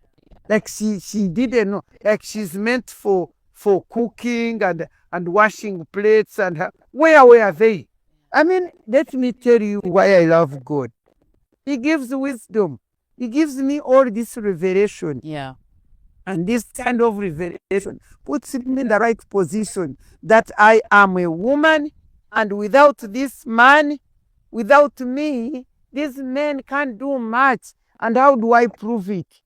like she didn't know, like she's meant for cooking and washing plates, and where were they? I mean, let me tell you why I love God. He gives wisdom. He gives me all this revelation. Yeah. And this kind of revelation puts me in the right position that I am a woman, and without this man, without me, this man can't do much. And how do I prove it?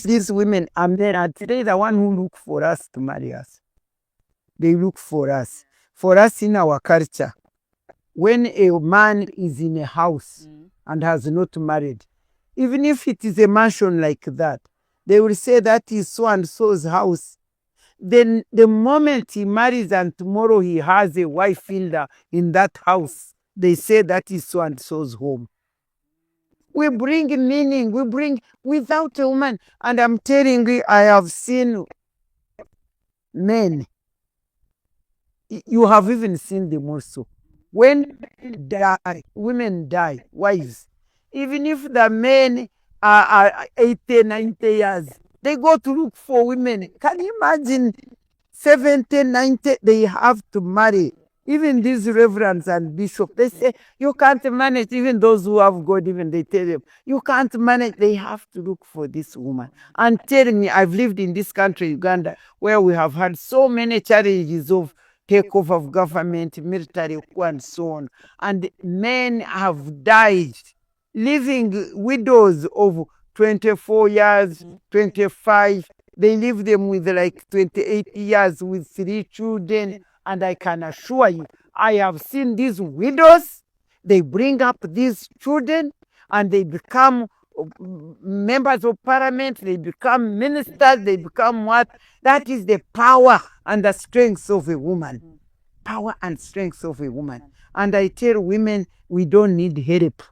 These women are men, and today the one who look for us to marry us. They look for us. For us in our culture, when a man is in a house and has not married, even if it is a mansion like that, they will say that is so and so's house. Then the moment he marries and tomorrow he has a wife in that house, they say that is so and so's home. We bring meaning, we bring without a woman. And I'm telling you, I have seen men. You have even seen them also. When women die, wives, even if the men are 80, 90 years, they go to look for women. Can you imagine 70, 90, they have to marry Even these reverends and bishops, they say, you can't manage. Even those who have God, even they tell them, you can't manage. They have to look for this woman. And telling me, I've lived in this country, Uganda, where we have had so many challenges of takeover of government, military coup, and so on. And men have died, leaving widows of 24 years, 25. They leave them with like 28 years with 3 children. And I can assure you, I have seen these widows, they bring up these children and they become members of parliament, they become ministers, they become what? That is the power and the strength of a woman. Power and strength of a woman. And I tell women, we don't need help.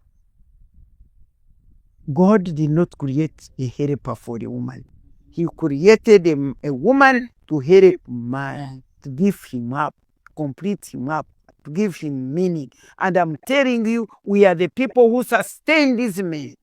God did not create a helper for a woman. He created a woman to help man, to give him up, complete him up, to give him meaning. And I'm telling you, we are the people who sustain these men.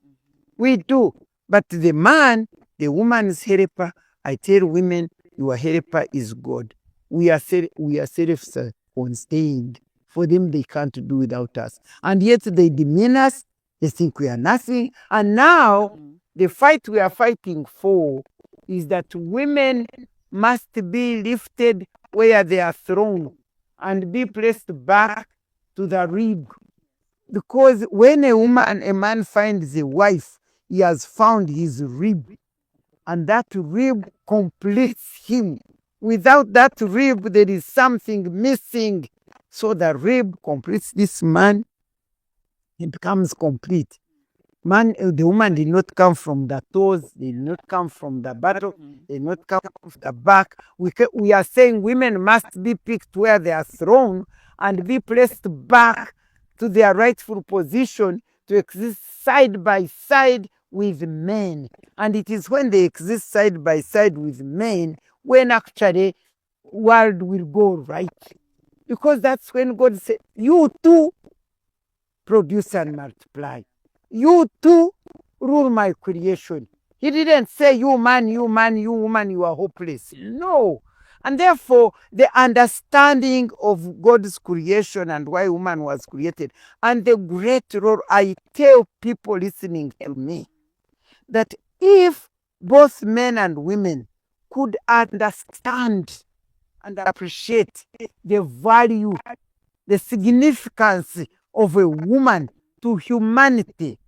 We do. But the man, the woman's helper, I tell women, your helper is God. We are self-contained. For them, they can't do without us. And yet they demean us. They think we are nothing. And now, the fight we are fighting for is that women must be lifted where they are thrown and be placed back to the rib. Because when a man finds a wife, he has found his rib. And that rib completes him. Without that rib, there is something missing. So the rib completes this man. He becomes complete. Man, the woman did not come from the toes, they did not come from the bottom, they did not come from the back. We are saying women must be picked where they are thrown and be placed back to their rightful position to exist side by side with men. And it is when they exist side by side with men when actually world will go right. Because that's when God said, you too produce and multiply. You too rule my creation. He didn't say, you man, you woman, you are hopeless. No. And therefore, the understanding of God's creation and why woman was created, and the great role, I tell people listening to me, that if both men and women could understand and appreciate the value, the significance of a woman to humanity,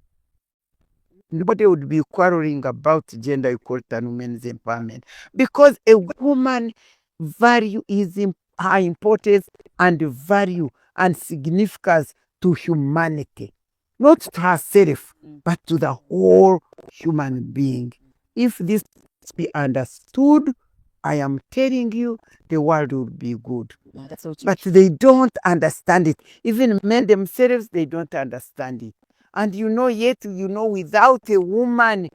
nobody would be quarreling about gender equality and women's empowerment, because a woman value is her importance and value and significance to humanity, not to herself, but to the whole human being. If this be understood, I am telling you, the world will be good. That's so But they don't understand it. Even men themselves, they don't understand it. And yet, without a woman,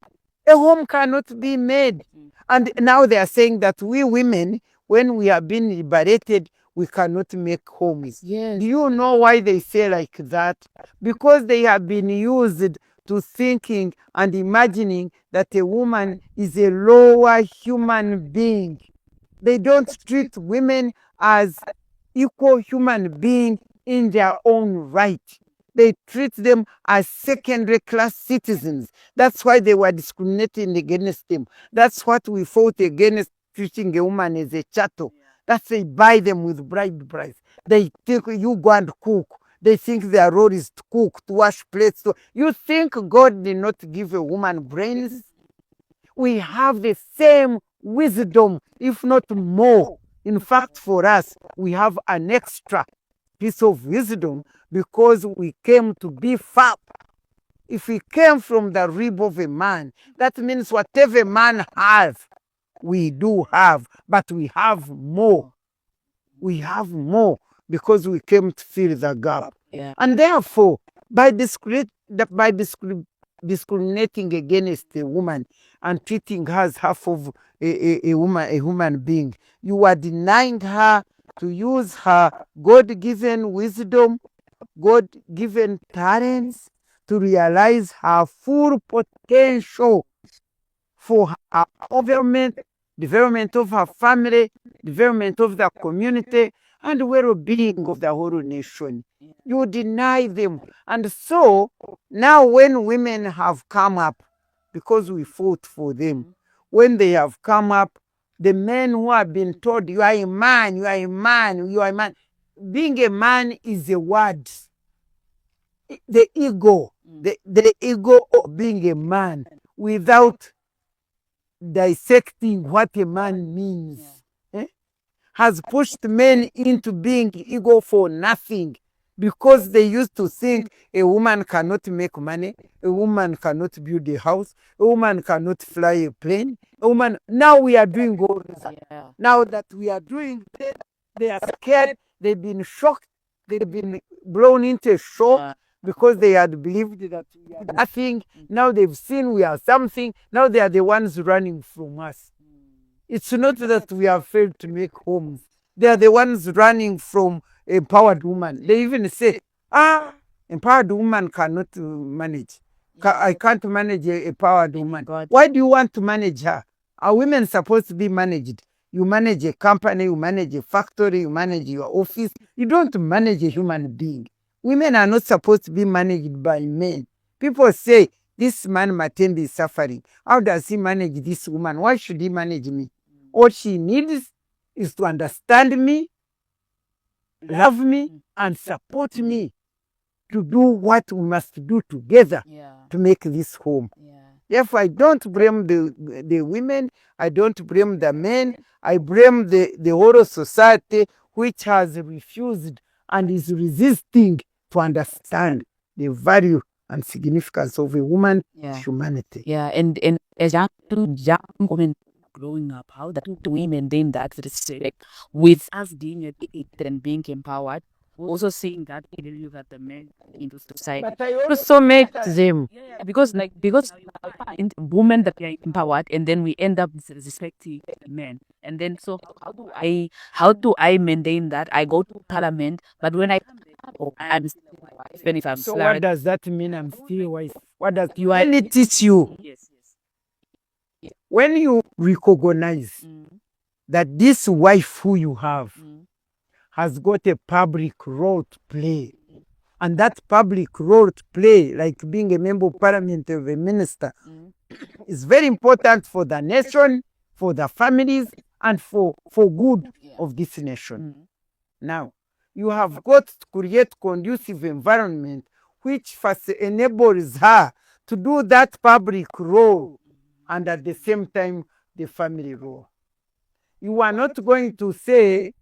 a home cannot be made. And now they are saying that we women, when we have been liberated, we cannot make homes. Yes. Do you know why they say like that? Because they have been used to thinking and imagining that a woman is a lower human being. They don't treat women as equal human beings in their own right. They treat them as secondary class citizens. That's why they were discriminating against them. That's what we fought against, treating a woman as a chattel. That's they buy them with bride price. They think you go and cook. They think their role is to cook, to wash plates. You think God did not give a woman brains? We have the same wisdom, if not more. In fact, for us, we have an extra piece of wisdom because we came to beef up. If we came from the rib of a man, that means whatever a man has, we do have, but we have more. We have more because we came to fill the gap. Yeah. And therefore, by discriminating against a woman and treating her as half of a human being, you are denying her to use her God-given wisdom, God-given talents to realize her full potential for her development of her family, development of the community, and well-being of the whole nation. You deny them. And so now when women have come up, because we fought for them, when they have come up, the men who have been told, you are a man, you are a man, you are a man. Being a man is a word. The ego, the ego of being a man without dissecting what a man means, has pushed men into being ego for nothing, because they used to think a woman cannot make money, a woman cannot build a house, a woman cannot fly a plane, a woman. Now we are doing all that. Yeah. Now that we are doing that, they are scared, they've been shocked, they've been blown into a shock because they had believed that we are nothing. Now they've seen we are something. Now they are the ones running from us. It's not that we have failed to make homes. They are the ones running from empowered woman. They even say, empowered woman cannot manage. I can't manage a empowered woman. Why do you want to manage her? Are women supposed to be managed? You manage a company, you manage a factory, you manage your office. You don't manage a human being. Women are not supposed to be managed by men. People say, this man Matembe is suffering. How does he manage this woman? Why should he manage me? All she needs is to understand me, love me, and support me to do what we must do together to make this home. Therefore, I don't blame the women, I don't blame the men, I blame the whole society which has refused and is resisting to understand the value and significance of a woman's humanity. Yeah, and as young women growing up, how that we maintain that respect with us being educated and being empowered, also seeing that we really look at the men into society. But I also make them. Because women that are empowered, and then we end up disrespecting men. And then so how do I maintain that? I go to parliament, but when I'm still my wife, even if I'm So married. what does that mean? I'm still wife. What does you are? Let me teach you. Yes. When you recognize that this wife who you have has got a public role to play, and that public role to play, like being a member of parliament or a minister, is very important for the nation, for the families, and for good of this nation. Now, you have got to create conducive environment which first enables her to do that public role and at the same time the family role. You are not going to say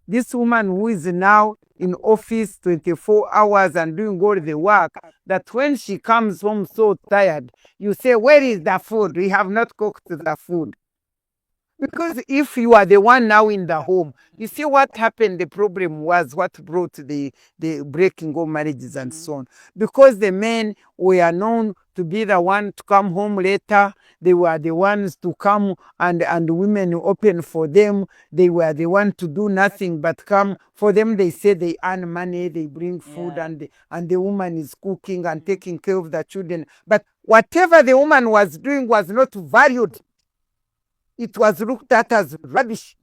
this woman who is now in office 24 hours and doing all the work, that when she comes home so tired, you say, where is the food? We have not cooked the food. Because if you are the one now in the home, you see what happened, the problem was what brought the breaking of marriages and so on. Because the men were known to be the one to come home later, they were the ones to come and women open for them, they were the one to do nothing but come. For them, they say they earn money, they bring food, and the woman is cooking and taking care of the children. But whatever the woman was doing was not valued. It was looked at as rubbish.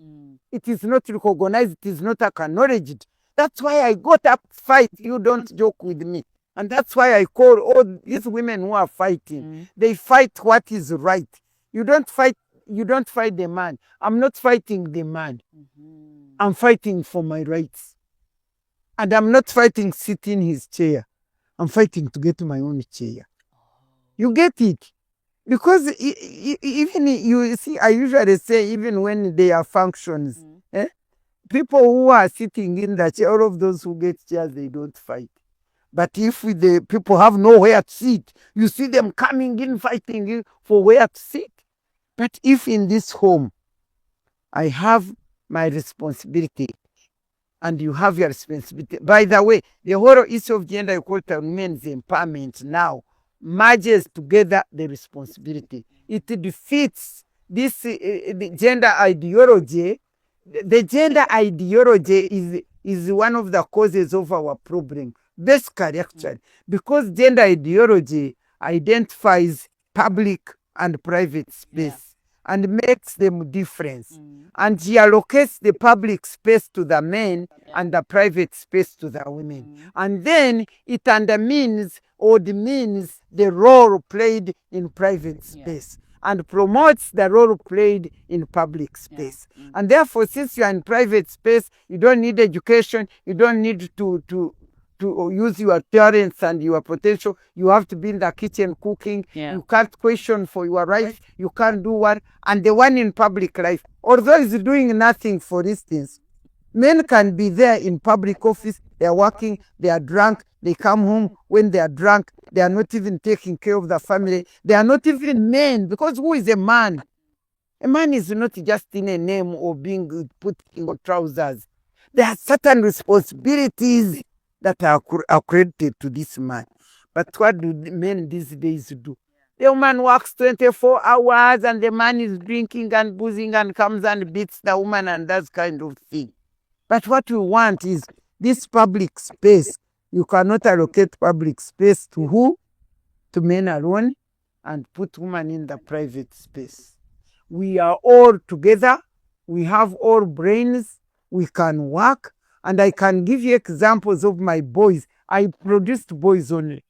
It is not recognized. It is not acknowledged. That's why I got up to fight. You don't joke with me. And that's why I call all these women who are fighting. They fight what is right. You don't fight the man. I'm not fighting the man. I'm fighting for my rights. And I'm not fighting sitting in his chair. I'm fighting to get my own chair. You get it? Because even you see, I usually say, even when there are functions, people who are sitting in the chair, all of those who get chairs, they don't fight. But if the people have nowhere to sit, you see them coming in, fighting in for where to sit. But if in this home, I have my responsibility, and you have your responsibility. By the way, the whole issue of gender equality and women's empowerment now merges together the responsibility. It defeats this the gender ideology. The gender ideology is one of the causes of our problem, basically, actually, because gender ideology identifies public and private space. and makes them difference. And she allocates the public space to the men and the private space to the women. And then it undermines or demeans the role played in private space and promotes the role played in public space. And therefore, since you are in private space, you don't need education, you don't need to use your talents and your potential. You have to be in the kitchen cooking. You can't question for your right. You can't do what. And the one in public life, although he's doing nothing, for instance, men can be there in public office. They are working. They are drunk. They come home when they are drunk. They are not even taking care of the family. They are not even men, because who is a man? A man is not just in a name or being put in trousers. There are certain responsibilities that are accredited to this man. But what do men these days do? The woman works 24 hours and the man is drinking and boozing and comes and beats the woman and that kind of thing. But what we want is this public space. You cannot allocate public space to who? To men alone, and put women in the private space. We are all together. We have all brains. We can work. And I can give you examples of my boys. I produced boys only.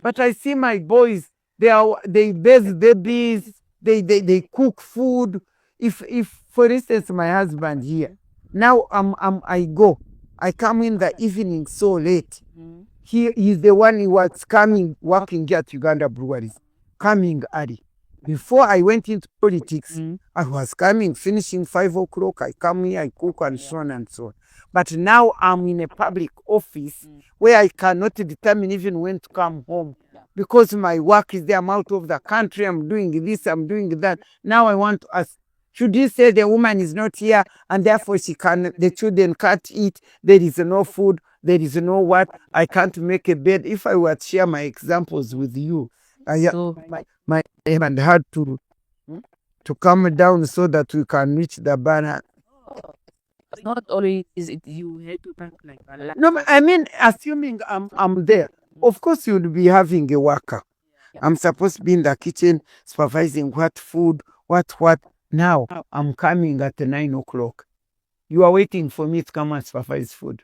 But I see my boys, they bathe babies, they cook food. If for instance, my husband here, now I come in the evening so late. He is the one who was working here at Uganda Breweries, coming early. Before I went into politics, I was coming, finishing 5 o'clock. I come here, I cook, and so on and so on. But now I'm in a public office where I cannot determine even when to come home because my work is there. I'm out of the country. I'm doing this, I'm doing that. Now I want to ask, should you say the woman is not here and therefore the children can't eat, there is no food, there is no what, I can't make a bed? If I were to share my examples with you, my and had to come down so that we can reach the banner. Not always is it you have to pack like a lot. No, I mean, assuming I'm there, of course you'll be having a worker. I'm supposed to be in the kitchen supervising what food, what. Now I'm coming at 9 o'clock. You are waiting for me to come and supervise food.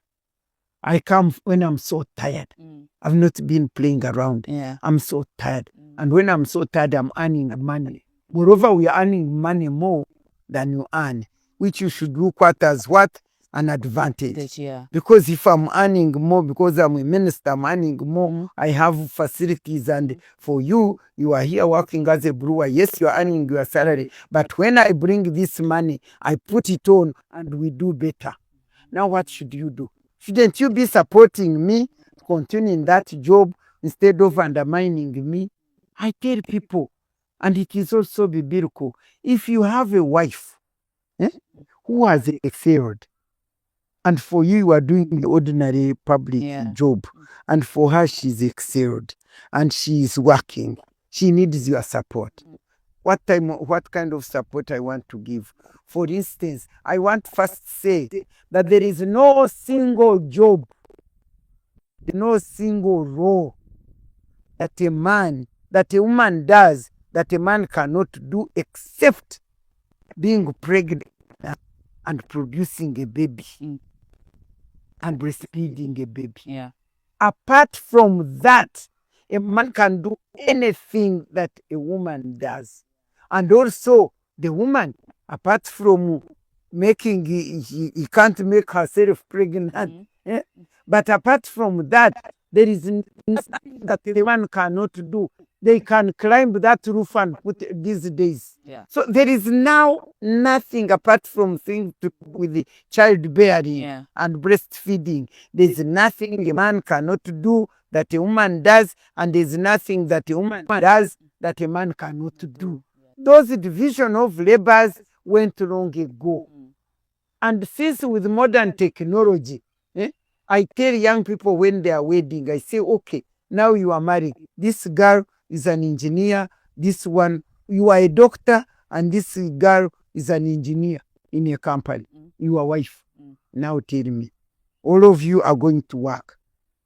I come when I'm so tired. I've not been playing around. I'm so tired. And when I'm so tired, I'm earning money. Moreover, we are earning money more than you earn, which you should look at as what? An advantage. Because if I'm earning more, because I'm a minister, I'm earning more, I have facilities, and for you, you are here working as a brewer. Yes, you are earning your salary, but when I bring this money, I put it on and we do better. Now what should you do? Shouldn't you be supporting me to continue in that job instead of undermining me? I tell people, and it is also biblical, if you have a wife who has excelled, and for you, you are doing the ordinary public job, and for her, she's excelled, and she is working, she needs your support. What kind of support I want to give? For instance, I want first to say that there is no single job, no single role that a woman does that a man cannot do except being pregnant and producing a baby and breastfeeding a baby. Apart from that, a man can do anything that a woman does. And also, the woman, apart from making, he can't make herself pregnant. But apart from that, there is nothing that a man cannot do. They can climb that roof and put these days. So there is now nothing apart from things to do with the childbearing and breastfeeding. There's nothing a man cannot do that a woman does, and there's nothing that a woman does that a man cannot do. Those division of labors went long ago. And since with modern technology, I tell young people when they are wedding, I say, okay, now you are married. This girl is an engineer. This one, you are a doctor, and this girl is an engineer in a company. Your wife. Now tell me, all of you are going to work.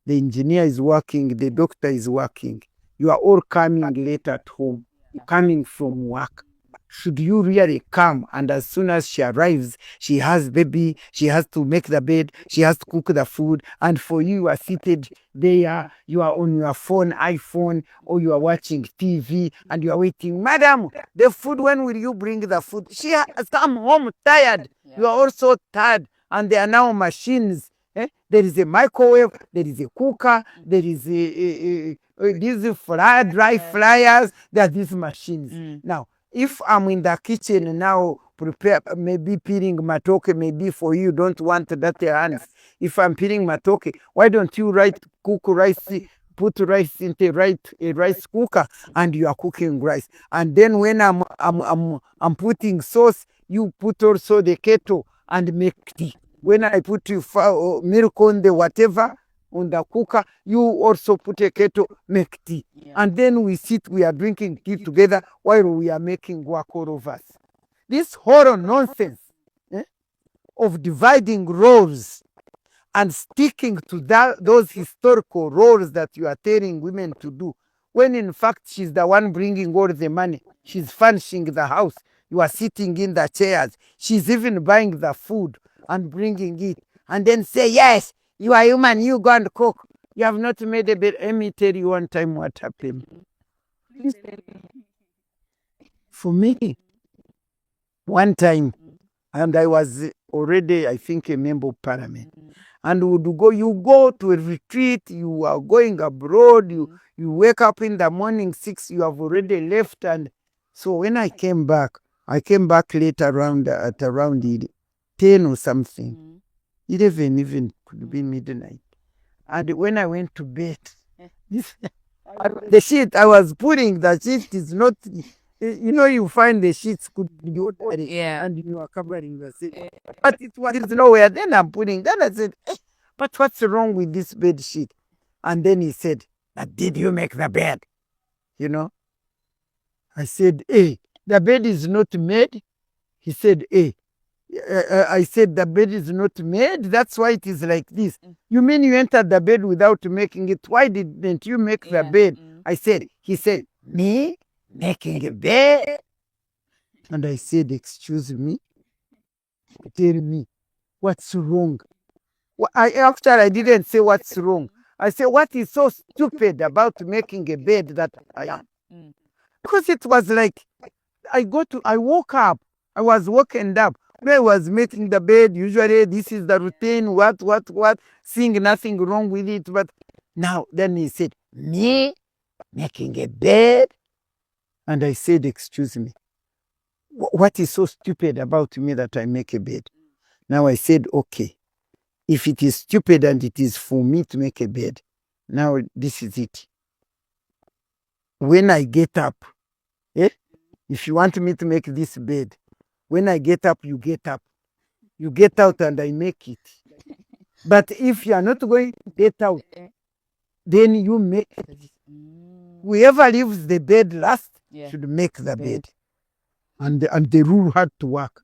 The engineer is working, the doctor is working. You are all coming late at home, coming from work. should you really come? And as soon as she arrives, she has baby, she has to make the bed, she has to cook the food, and for you are seated there, you are on your phone, iPhone, or you are watching TV, and you are waiting, madam, the food, when will you bring the food? She has come home tired. You are also tired, and there are now machines. There is a microwave, there is a cooker, there is these dry fryers, there are these machines. Now, if I'm in the kitchen now, prepare, maybe peeling matoke, maybe for you don't want that hands. If I'm peeling matoke, why don't you cook rice, put rice into a rice cooker, and you are cooking rice. And then when I'm putting sauce, you put also the kettle and make tea. When I put milk on the whatever, on the cooker, you also put a kettle, make tea. And then we sit, we are drinking tea together while we are making work, all of us. This horror nonsense of dividing roles and sticking to those historical roles that you are telling women to do, when in fact she's the one bringing all the money, she's furnishing the house, you are sitting in the chairs, she's even buying the food and bringing it, and then say, yes, you are human, you go and cook. You have not made a bed. Let me tell you one time what happened. For me, one time, and I was already, I think, a member of parliament, and you go to a retreat, you are going abroad, you wake up in the morning 6, you have already left. And so when I came back late around at around 10 or something, 11 even, could be midnight. And when I went to bed, the sheet I was putting, the sheet is not, you find the sheets could be ordinary, and you are covering the sheet. But it was nowhere. Then I said, but what's wrong with this bed sheet? And then he said, did you make the bed? I said, the bed is not made. He said, I said, the bed is not made. That's why it is like this. You mean you entered the bed without making it? Why didn't you make the bed? He said, me making a bed? And I said, excuse me, tell me, what's wrong? After I didn't say what's wrong, I said, what is so stupid about making a bed that I am? Because it was like, I woke up, I was woken up. When I was making the bed, usually this is the routine, what, seeing nothing wrong with it. But now, then he said, me making a bed? And I said, excuse me, what is so stupid about me that I make a bed? Now I said, okay, if it is stupid and it is for me to make a bed, now this is it. When I get up, if you want me to make this bed, when I get up, you get up. You get out and I make it. But if you are not going to get out, then you make it. Whoever leaves the bed last should make the bed. And the rule had to work.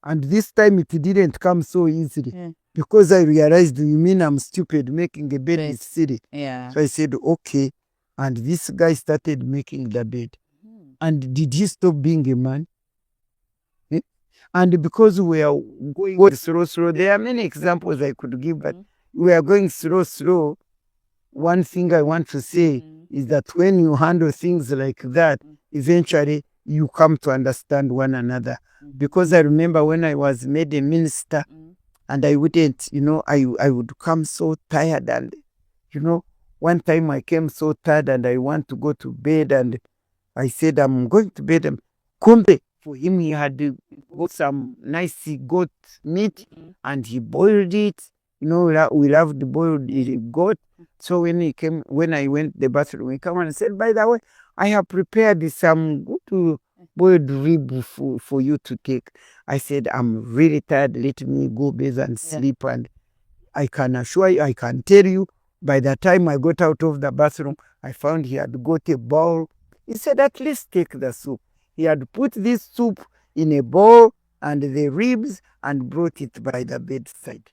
And this time it didn't come so easily. Because I realized, you mean I'm stupid, making a bed is silly. So I said, okay. And this guy started making the bed. And did he stop being a man? And because we are going slow, there are many examples I could give, but we are going slow. One thing I want to say is that when you handle things like that, eventually you come to understand one another. Because I remember when I was made a minister, and I wouldn't, I would come so tired, and, one time I came so tired and I want to go to bed, and I said, I'm going to bed. Kumbe, for him, he had got some nice goat meat, and he boiled it. We loved the boiled goat. So when I went to the bathroom, he came and said, by the way, I have prepared some good boiled rib for you to take. I said, I'm really tired. Let me go bathe and sleep. And I can assure you, I can tell you, by the time I got out of the bathroom, I found he had got a bowl. He said, at least take the soup. He had put this soup in a bowl and the ribs and brought it by the bedside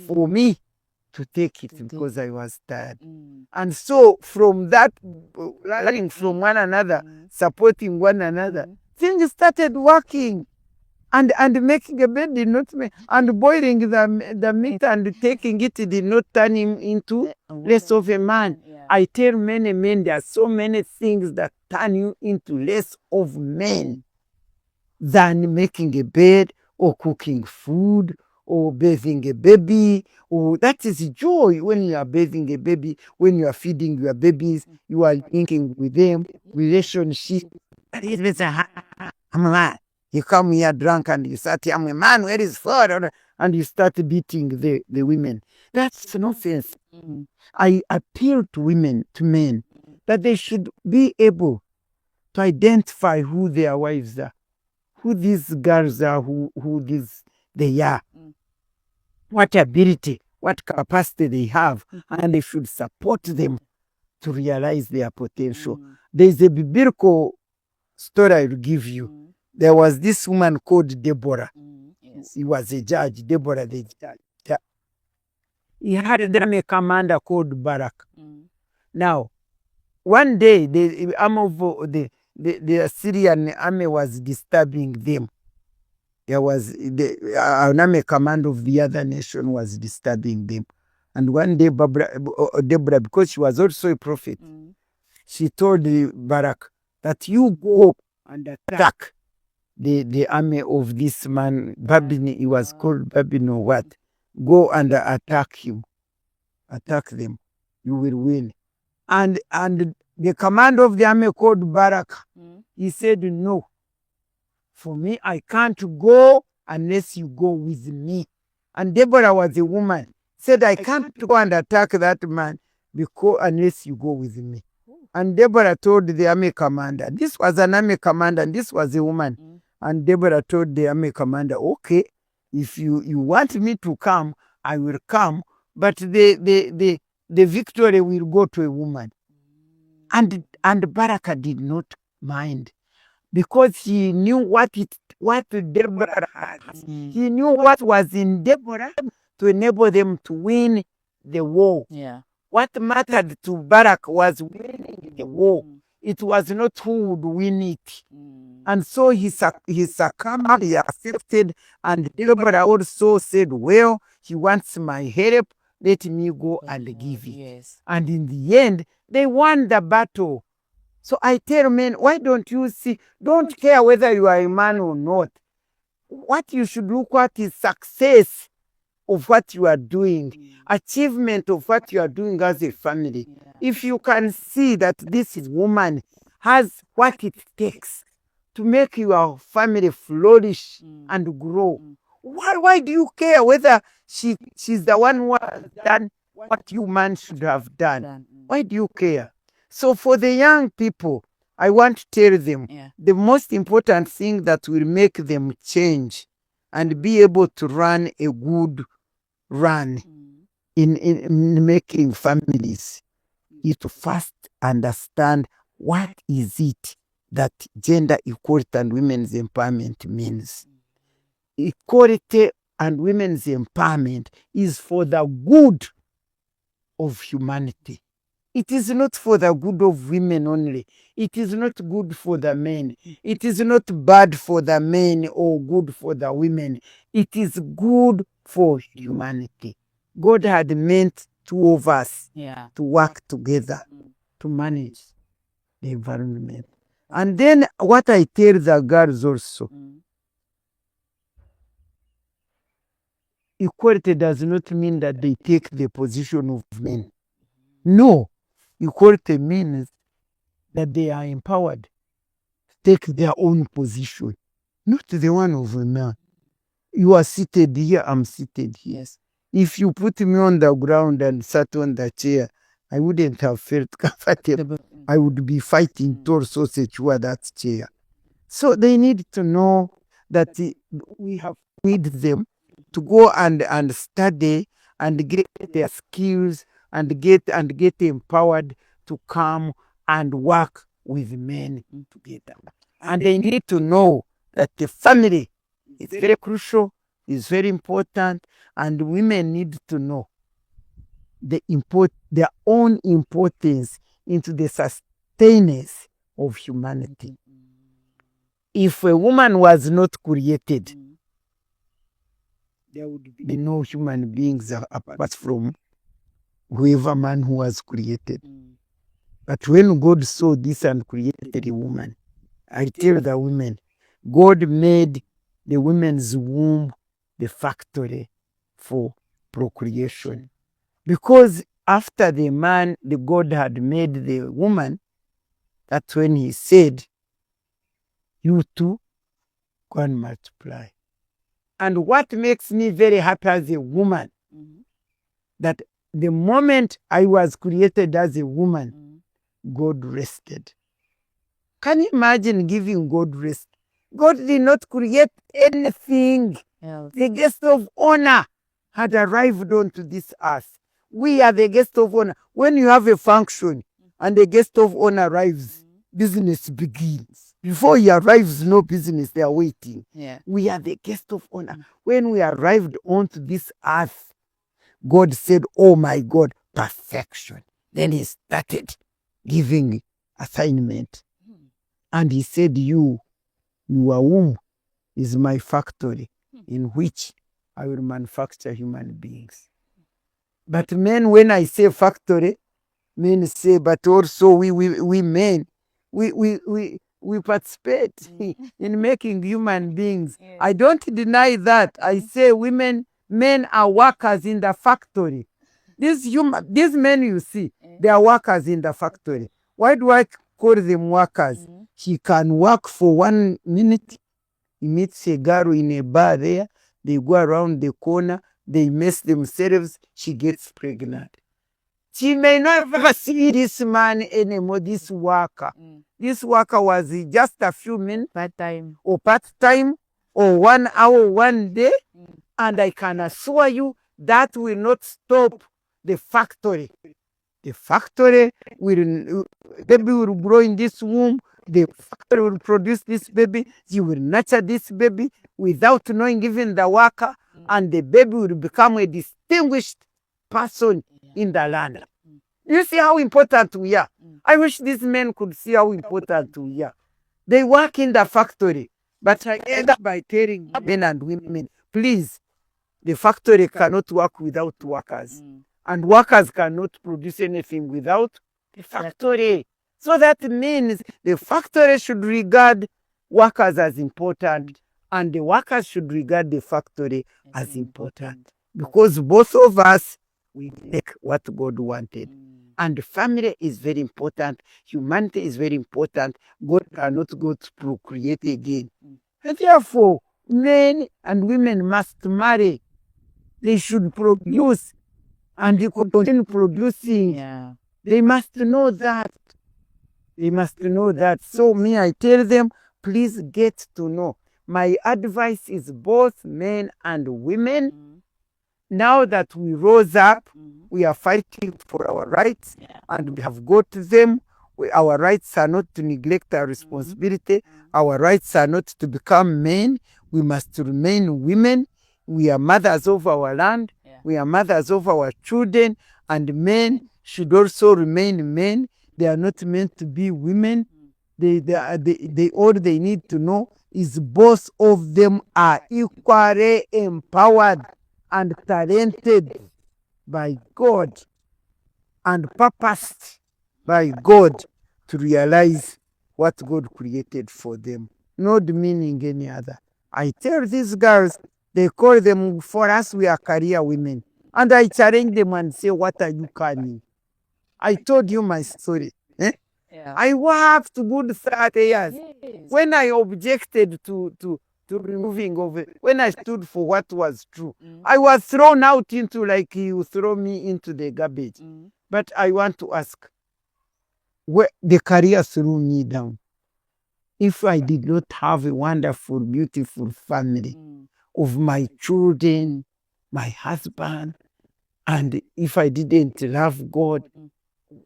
for me to take it because I was tired. And so from that, learning from one another, supporting one another, thing started working. And making a bed did not make, and boiling the meat and taking it did not turn him into less of a man. Yeah. I tell many men there are so many things that turn you into less of men than making a bed or cooking food or bathing a baby. Or that is joy when you are bathing a baby, when you are feeding your babies, you are linking with them, relationship. I'm a man. You come here drunk and you start, I'm a man, where is food? And you start beating the women. That's nonsense. I appeal to women, to men, that they should be able to identify who their wives are, who these girls are, who they are, what ability, what capacity they have, and they should support them to realize their potential. There's a biblical story I'll give you. There was this woman called Deborah. Yes. He was a judge, Deborah the judge. He had a commander called Barak. Now, one day, the arm of the Assyrian army was disturbing them. There was an army command of the other nation was disturbing them. And one day, Deborah, because she was also a prophet, she told Barak that you go and attack the army of this man, Babin. He was called Babin or what? Go and attack him. Attack them. You will win. And the commander of the army called Barak, he said, no, for me, I can't go unless you go with me. And Deborah was a woman. Said, I can't go and attack that man because unless you go with me. And Deborah told the army commander, this was an army commander, and this was a woman. And Deborah told the army commander, okay, if you want me to come, I will come, but the victory will go to a woman. And Baraka did not mind, because he knew what Deborah had. He knew what was in Deborah to enable them to win the war. Yeah. What mattered to Barak was winning the war. It was not who would win it. And so he succumbed, he accepted, and Deborah also said, well, he wants my help, let me go and give it. Yes. And in the end, they won the battle. So I tell men, why don't you see, don't care whether you are a man or not. What you should look at is success of what you are doing, achievement of what you are doing as a family. If you can see that this woman has what it takes to make your family flourish and grow, why do you care whether she's the one who has done what you man should have done? Why do you care? So for the young people, I want to tell them the most important thing that will make them change and be able to run a good run in making families is to first understand what is it that gender equality and women's empowerment means. Equality and women's empowerment is for the good of humanity. It is not for the good of women only. It is not good for the men. It is not bad for the men or good for the women. It is good for humanity. God had meant two of us to work together to manage the environment. And then what I tell the girls also, equality does not mean that they take the position of men. No, equality means that they are empowered to take their own position, not the one of a man. You are seated here, I'm seated here. Yes. If you put me on the ground and sat on the chair, I wouldn't have felt comfortable. I would be fighting to also secure that chair. So they need to know that we have need them to go and study and get their skills and get empowered to come and work with men together. And they need to know that the family is very crucial, is very important, and women need to know their own importance into the sustenance of humanity. If a woman was not created, there would be no human beings apart from whoever man who was created. But when God saw this and created a woman, I tell the women, God made the women's womb the factory for procreation. Because after the man, the God had made the woman, that's when he said, you two go and multiply. And what makes me very happy as a woman, that the moment I was created as a woman, God rested. Can you imagine giving God rest? God did not create anything. The guest of honor had arrived onto this earth. We are the guest of honor. When you have a function and the guest of honor arrives, business begins. Before he arrives, no business, they are waiting. We are the guest of honor. When we arrived onto this earth, God said, oh my God, perfection. Then he started giving assignment. And he said, your womb is my factory in which I will manufacture human beings. But men, when I say factory, men say, but also we men, we participate in making human beings. I don't deny that. I say men are workers in the factory. These men you see, they are workers in the factory. Why do I call them workers? He can work for 1 minute. He meets a girl in a bar there. They go around the corner. They mess themselves. She gets pregnant. She may not ever see this man anymore, this worker. This worker was just a few minutes, part-time or 1 hour, 1 day. And I can assure you that will not stop the factory. The factory baby will grow in this womb. The factory will produce this baby. You will nurture this baby without knowing even the worker. And the baby will become a distinguished person in the land. You see how important we are. I wish these men could see how important we are. They work in the factory. But I end up by telling men and women, please, the factory cannot work without workers. And workers cannot produce anything without the factory. So that means the factory should regard workers as important, and the workers should regard the factory as important. Because both of us, we make what God wanted. And family is very important. Humanity is very important. God cannot go to procreate again. And therefore, men and women must marry. They should produce. And they continue producing. They must know that. They must know that. So me, I tell them, please get to know. My advice is both men and women. Now that we rose up, we are fighting for our rights, and we have got them. Our rights are not to neglect our responsibility. Our rights are not to become men. We must remain women. We are mothers of our land. We are mothers of our children, and men should also remain men. They are not meant to be women. All they need to know is both of them are equally empowered and talented by God and purposed by God to realize what God created for them, not meaning any other. I tell these girls, they call them, for us, we are career women. And I challenge them and say, what are you carrying? I told you my story. I worked good 30 years. When I objected to removing of it, when I stood for what was true, I was thrown out into, like you throw me into the garbage. But I want to ask, where the career threw me down. If I did not have a wonderful, beautiful family of my children, my husband, and if I didn't love God,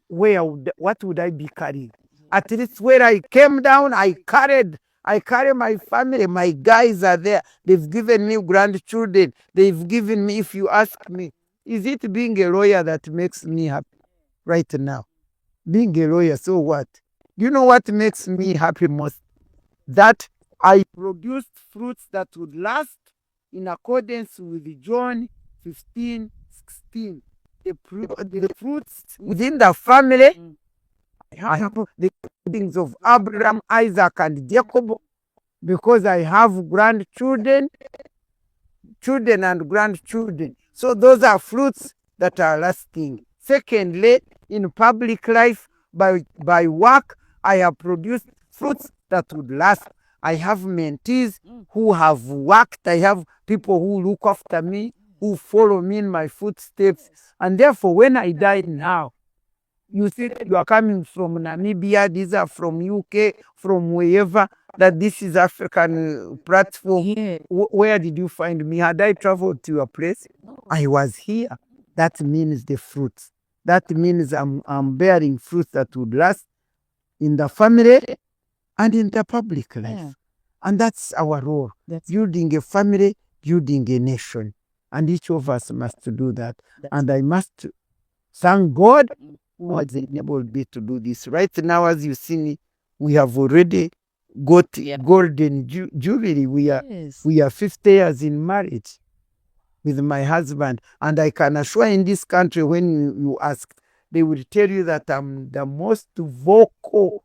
what would I be carrying? At least where I came down, I carry my family. My guys are there. They've given me grandchildren. They've given me, if you ask me, is it being a lawyer that makes me happy right now? Being a lawyer, so what? You know what makes me happy most? That I produced fruits that would last in accordance with John 15:16. The fruits within the family, I have the things of Abraham, Isaac, and Jacob, because I have grandchildren, children and grandchildren. So those are fruits that are lasting. Secondly, in public life, by work, I have produced fruits that would last. I have mentees who have worked. I have people who look after me, who follow me in my footsteps. And therefore, when I die now, you see, you are coming from Namibia, these are from UK, from wherever, that this is African platform. Yeah. Where did you find me? Had I traveled to your place? I was here. That means the fruits. That means I'm bearing fruits that would last in the family and in the public life. Yeah. And that's our role. That's building a family, building a nation. And each of us must do that. And I must thank God who has enabled me to do this. Right now, as you see me, we have already got golden jubilee. We are 50 years in marriage with my husband. And I can assure in this country, when you ask, they will tell you that I'm the most vocal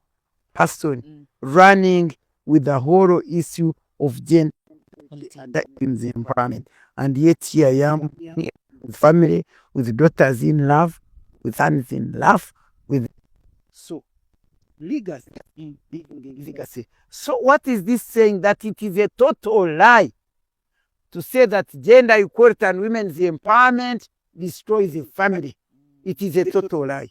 person running with the whole issue of gender empowerment. And yet here I am with family, with daughters in love, with sons in love, with so legacy. Legacy. So what is this saying? That it is a total lie to say that gender equality and women's empowerment destroys the family. It is a total lie.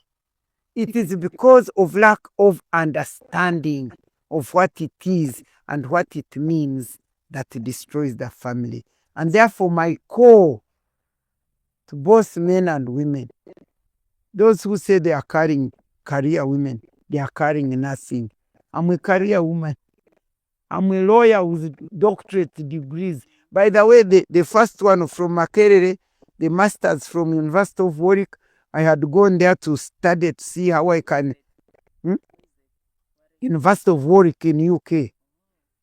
It is because of lack of understanding of what it is and what it means that it destroys the family. And therefore, my call to both men and women, those who say they are carrying career women, they are carrying nothing. I'm a career woman. I'm a lawyer with doctorate degrees. By the way, the first one from Makerere, the masters from University of Warwick, I had gone there to study to see how I can. University of Warwick in UK.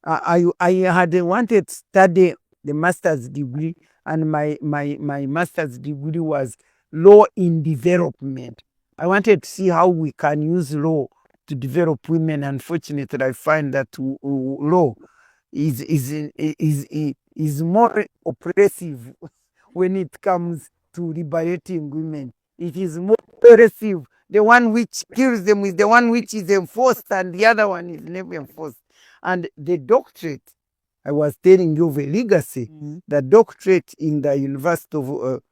I had wanted to study the master's degree, and my master's degree was law in development. I wanted to see how we can use law to develop women. Unfortunately, I find that law is more oppressive when it comes to liberating women. It is more oppressive. The one which kills them is the one which is enforced, and the other one is never enforced. And the doctorate, I was telling you of a legacy, the doctorate in the University of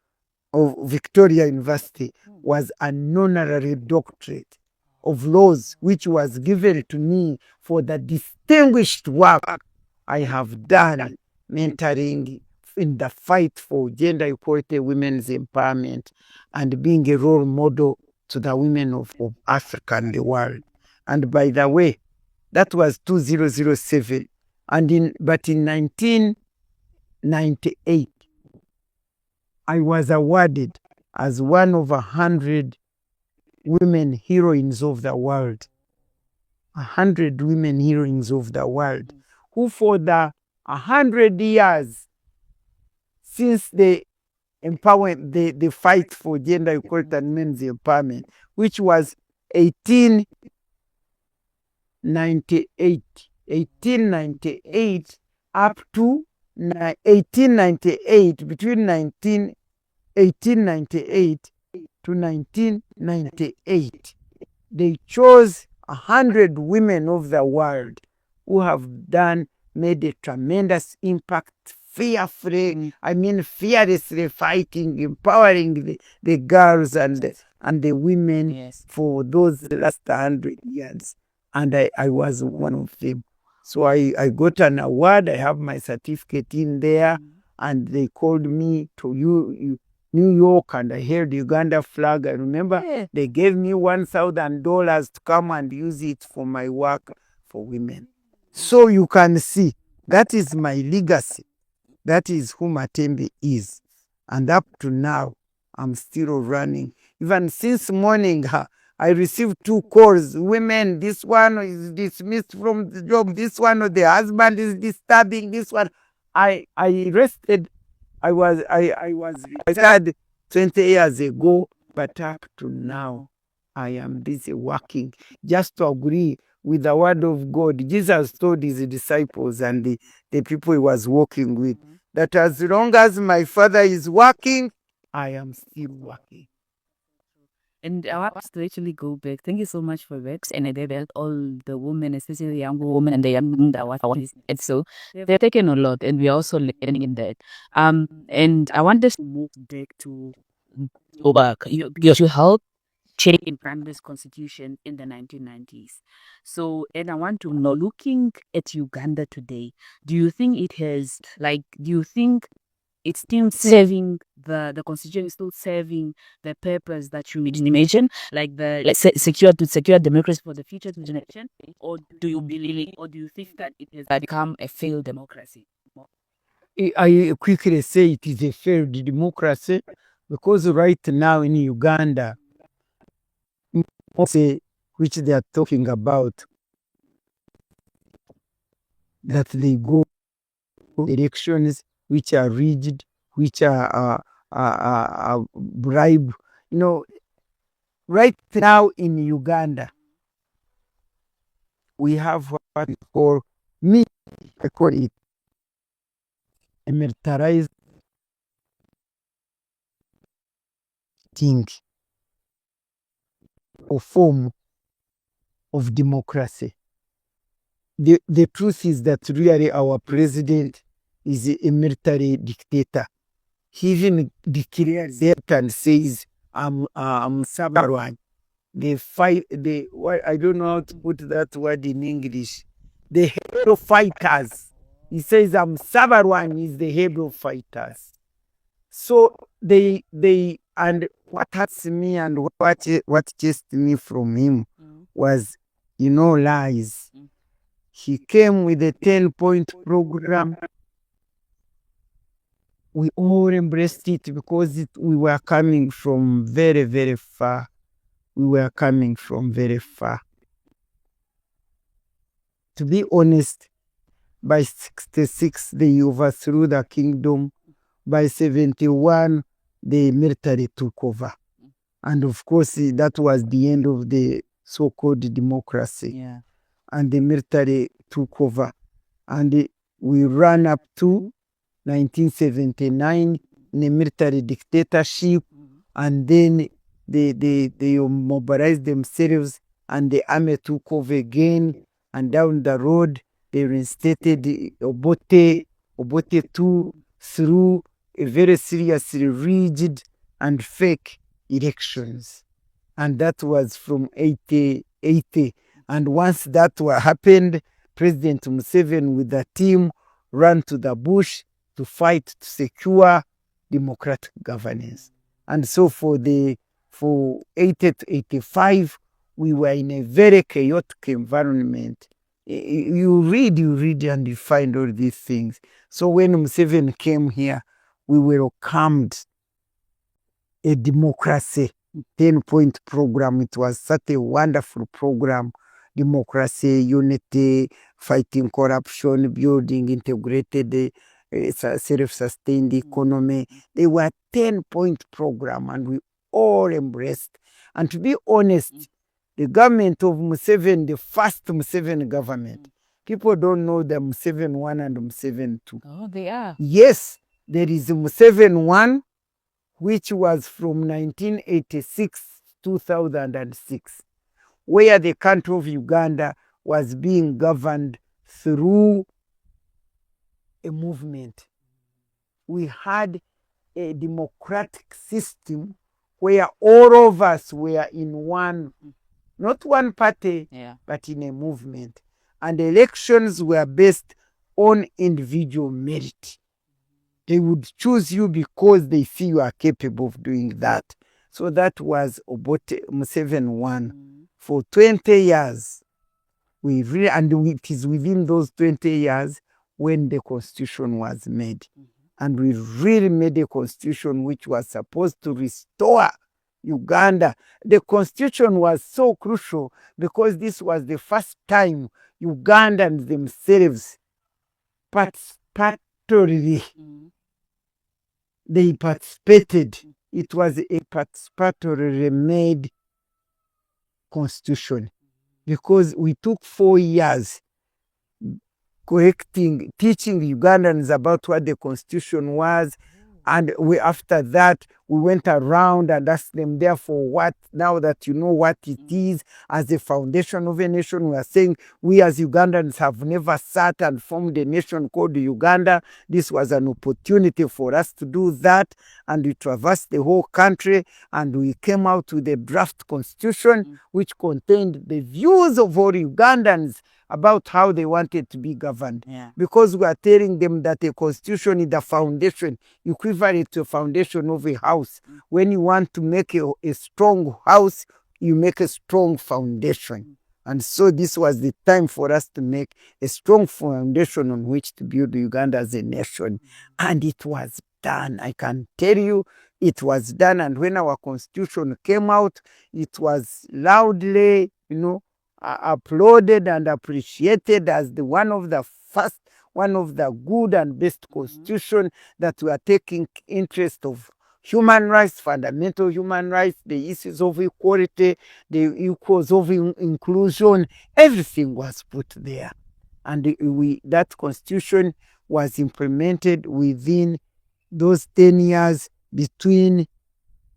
Victoria University was an honorary doctorate of laws, which was given to me for the distinguished work I have done mentoring in the fight for gender equality, women's empowerment, and being a role model to the women of Africa and the world. And by the way, that was 2007. But in 1998, I was awarded as one of 100 women heroines of the world. 100 women heroines of the world, who for the 100 years since the fight for gender equality and men's empowerment, which was 1898 up to 1898, between 1898 to 1998, they chose 100 women of the world who have made a tremendous impact, fearlessly fighting, empowering the girls and the women for those last 100 years. And I was one of them. So I got an award. I have my certificate in there, and they called me to New York, and I held the Uganda flag. I remember they gave me $1,000 to come and use it for my work for women. So you can see, that is my legacy. That is who Matembe is. And up to now, I'm still running. Even since morning, I received 2 calls. Women, this one is dismissed from the job. This one, or the husband is disturbing. This one, I rested. I was retired 20 years ago, but up to now, I am busy working just to agree with the word of God. Jesus told his disciples and the people he was working with that as long as my Father is working, I am still working. And I want to actually go back. Thank you so much for that. And I about all the women, especially young women and the young that was and so they've taken a lot, and we're also learning in that. And I want us to move back to go back. You helped change in Brande's constitution in the 1990s. So, and I want to know, looking at Uganda today, do you think it has do you think it's still serving the constitution is still serving the purpose that you imagine, like the secure democracy for the future generation, or do you believe, or do you think that it has become a failed democracy? I quickly say it is a failed democracy because right now in Uganda, which they are talking about, that they go elections which are rigged, which are bribe. Right now in Uganda, we have what we call, I call it a militarized thing or form of democracy. The truth is that really our president is a military dictator. He even declares it and says, I'm Sabarwan. They fight, I don't know how to put that word in English. The hero fighters. He says, I'm Sabarwan is the hero fighters. So and what hurts me and what chased me from him was, lies. He came with a 10-point program. We all embraced it because we were coming from very, very far. We were coming from very far. To be honest, by 66, they overthrew the kingdom. By 71, the military took over. And of course, that was the end of the so-called democracy. Yeah. And the military took over. And we ran up to 1979 in a military dictatorship. And then they mobilized themselves and the army took over again. And down the road, they reinstated Obote 2 through a very seriously rigged and fake elections. And that was from 80. And once that happened, President Museven with the team ran to the bush to fight to secure democratic governance. And so for 80 to 85, we were in a very chaotic environment. You read and you find all these things. So when Museven came here, we welcomed a democracy 10-point program. It was such a wonderful program. Democracy, unity, fighting corruption, building integrated, self-sustained economy. They were 10-point program and we all embraced. And to be honest, the government of Museven, the first Museven government, people don't know the Museven 1 and Museven 2. Oh, they are. Yes, there is Museven 1, which was from 1986 2006, where the country of Uganda was being governed through a movement. We had a democratic system where all of us were in one, not one party, but in a movement. And elections were based on individual merit. They would choose you because they feel you are capable of doing that. So that was Museven 1. For 20 years, and it is within those 20 years when the constitution was made. And we really made a constitution which was supposed to restore Uganda. The constitution was so crucial because this was the first time Ugandans themselves participatorily they participated. It was a participatory made constitution because we took 4 years teaching Ugandans about what the constitution was. And after that, we went around and asked them, therefore, what, now that you know what it is as the foundation of a nation, we are saying we as Ugandans have never sat and formed a nation called Uganda. This was an opportunity for us to do that. And we traversed the whole country and we came out with a draft constitution which contained the views of all Ugandans about how they wanted to be governed. Because we are telling them that a constitution is the foundation, equivalent to a foundation of a house. When you want to make a strong house, you make a strong foundation. And so this was the time for us to make a strong foundation on which to build Uganda as a nation. And it was done. I can tell you, it was done. And when our constitution came out, it was loudly, applauded and appreciated as the one of the first, one of the good and best constitution that we are taking interest of human rights, fundamental human rights, the issues of equality, the equals of inclusion, everything was put there. And that constitution was implemented within those 10 years between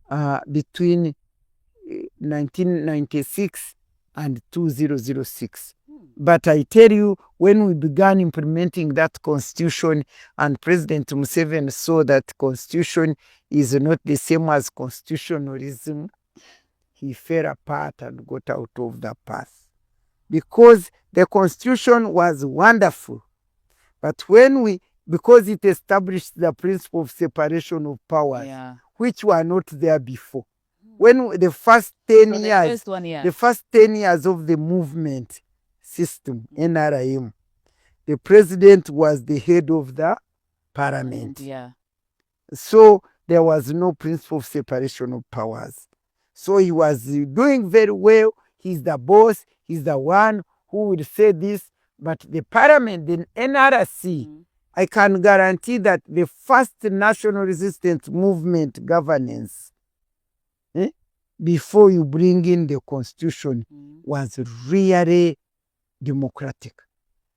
1996 and 2006. But I tell you, when we began implementing that constitution and President Museven saw that constitution is not the same as constitutionalism, he fell apart and got out of the path. Because the constitution was wonderful, but because it established the principle of separation of powers, which were not there before. When the first 10 years, the first 10 years of the movement system, NRM, the president was the head of the parliament. So there was no principle of separation of powers. So he was doing very well. He's the boss. He's the one who would say this. But the parliament, the NRC, I can guarantee that the first national resistance movement governance, before you bring in the constitution, was really democratic.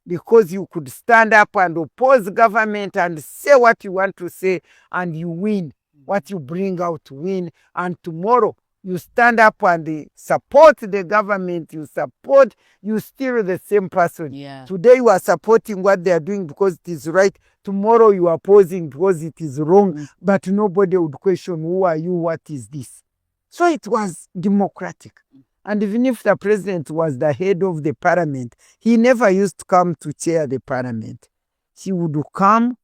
Because you could stand up and oppose government and say what you want to say and you win. What you bring out to win. And tomorrow you stand up and support the government, you still the same person. Today you are supporting what they are doing because it is right. Tomorrow you are opposing because it is wrong. But nobody would question, who are you, what is this? So it was democratic. And even if the president was the head of the parliament, he never used to come to chair the parliament. He would come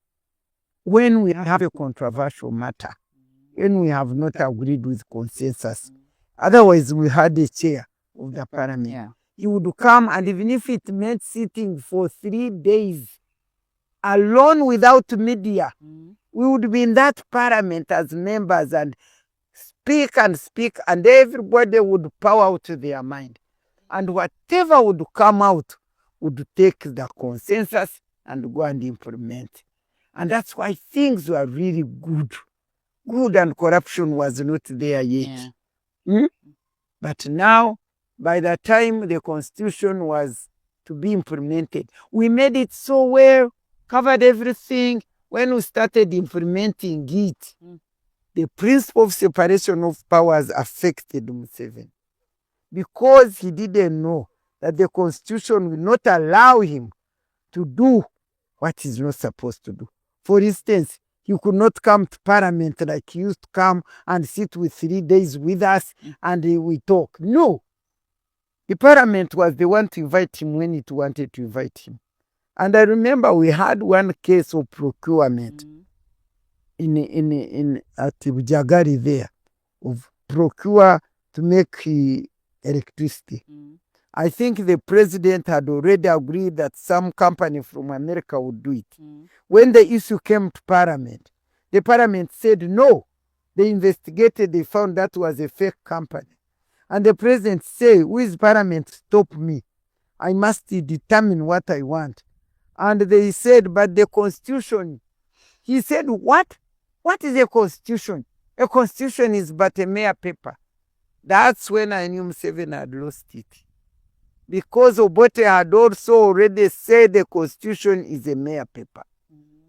when we have a controversial matter, when we have not agreed with consensus. Otherwise, we had a chair of the parliament. He would come, and even if it meant sitting for 3 days alone without media, we would be in that parliament as members and speak, and everybody would pour out their mind. And whatever would come out would take the consensus and go and implement. And that's why things were really good. Good, and corruption was not there yet. But now, by the time the constitution was to be implemented, we made it so well, covered everything. When we started implementing it, the principle of separation of powers affected Museven because he didn't know that the constitution will not allow him to do what he's not supposed to do. For instance, he could not come to parliament like he used to come and sit with 3 days with us and we talk. No. The parliament was the one to invite him when it wanted to invite him. And I remember we had one case of procurement at Bujagari there, of procure to make electricity. I think the president had already agreed that some company from America would do it. When the issue came to parliament, the parliament said, no, They investigated, they found that was a fake company. And the president said, who is parliament, stop me. I must determine what I want. And they said, but the constitution. He said, what? What is a constitution? A constitution is but a mere paper. That's when I knew Museven had lost it. Because Obote had also already said the constitution is a mere paper.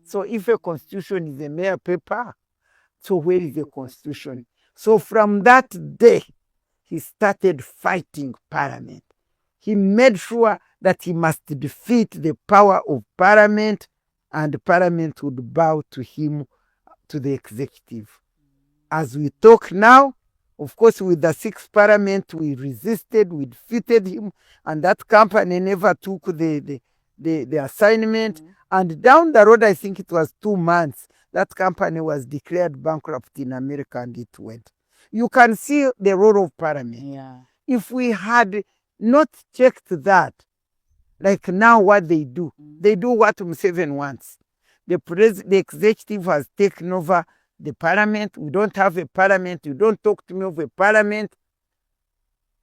So if a constitution is a mere paper, so where is the constitution? So from that day, he started fighting parliament. He made sure that he must defeat the power of parliament, and parliament would bow to him, to the executive. As we talk now, of course, with the sixth parliament, we resisted, we defeated him, and that company never took the assignment. And down the road, I think it was 2 months, that company was declared bankrupt in America, and it went. You can see the role of parliament. Yeah. If we had not checked that, like now what they do what Museven wants. The executive has taken over the parliament. We don't have a parliament. You don't talk to me of a parliament.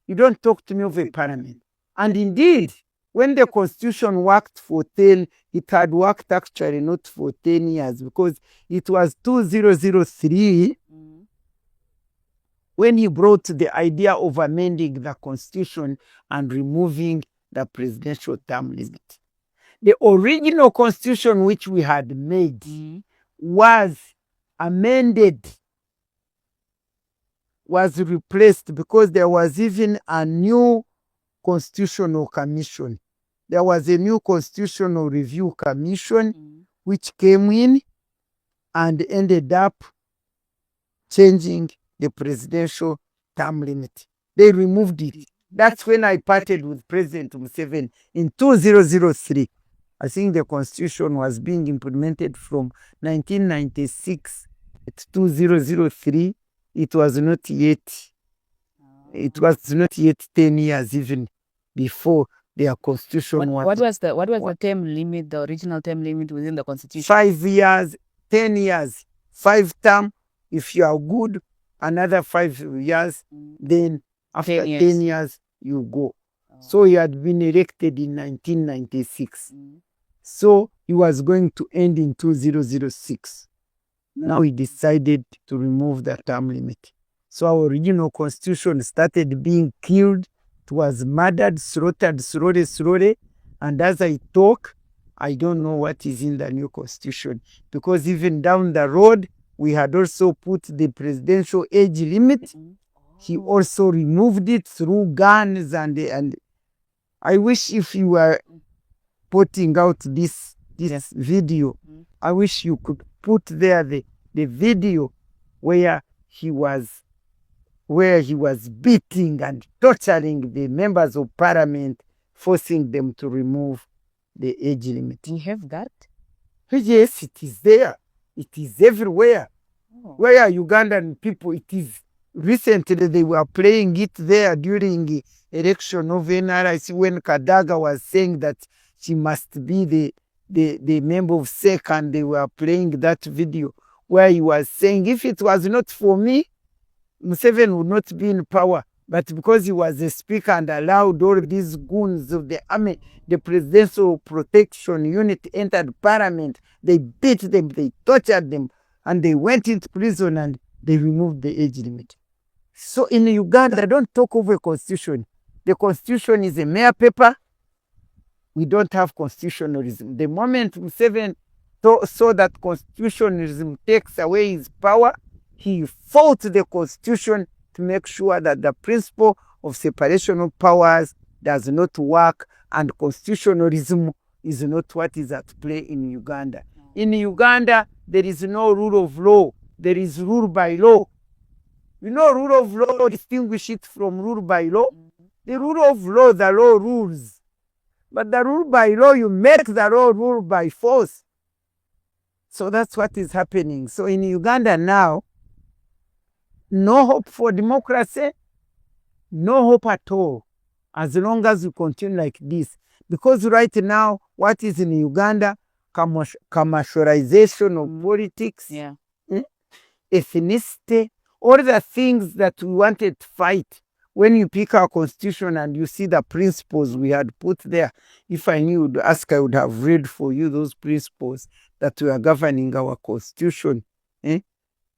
You don't talk to me of a parliament. And indeed, when the constitution worked for 10, it had worked actually not for 10 years, because it was 2003 when he brought the idea of amending the constitution and removing the presidential term limit. The original constitution which we had made was amended, was replaced, because there was even a new constitutional commission. There was a new constitutional review commission which came in and ended up changing the presidential term limit. They removed it. That's when I parted with President Museven in 2003. I think the constitution was being implemented from 1996 to 2003. It was not yet 10 years even before their constitution was. What was the term limit, the original term limit within the constitution? 5 years, 10 years, 5 term. If you are good, another 5 years, then after 10 years, you go. So he had been elected in 1996. So he was going to end in 2006. Now he decided to remove the term limit. So our original constitution started being killed. It was murdered, slaughtered slowly. And as I talk, I don't know what is in the new constitution. Because even down the road, we had also put the presidential age limit. He also removed it through guns, and I wish if you were putting out this video, I wish you could put there the video where he was beating and torturing the members of parliament, forcing them to remove the age limit. Do you have that? Yes, it is there. It is everywhere. Where are Ugandan people? It is recently they were playing it there during the election of NRIC, when Kadaga was saying that she must be the member of SEC, and they were playing that video where he was saying, if it was not for me, Museven would not be in power. But because he was a speaker and allowed all these goons of the army, the Presidential Protection Unit entered parliament, they beat them, they tortured them, and they went into prison and they removed the age limit. So in Uganda, don't talk over a constitution. The constitution is a mere paper. We don't have constitutionalism. The moment Museven saw that constitutionalism takes away his power, he fought the constitution to make sure that the principle of separation of powers does not work, and constitutionalism is not what is at play in Uganda. In Uganda, there is no rule of law. There is rule by law. You know, rule of law, distinguish it from rule by law. The rule of law, the law rules. But the rule by law, you make the law rule by force. So that's what is happening. So in Uganda now, no hope for democracy, no hope at all, as long as we continue like this. Because right now, what is in Uganda, commercialization of politics, ethnicity, all the things that we wanted to fight. When you pick our constitution and you see the principles we had put there, if I knew you'd ask, I would have read for you those principles that were governing our constitution.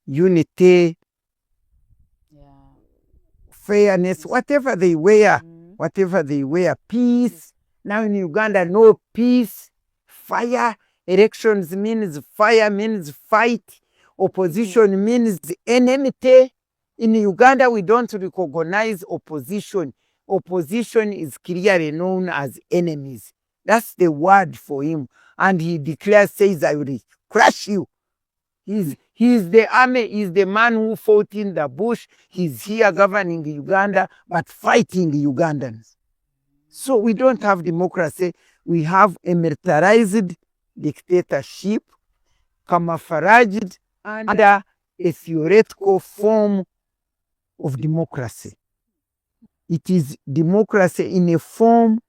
Unity, fairness, whatever they were, peace. Now in Uganda, no peace, fire. Elections means fire, means fight. Opposition means enmity. In Uganda, we don't recognize opposition. Opposition is clearly known as enemies. That's the word for him. And he declares, says, I will crush you. He's the army, he's the man who fought in the bush. He's here governing Uganda, but fighting Ugandans. So we don't have democracy. We have a militarized dictatorship, camouflaged under a theoretical form of democracy. It is democracy in a form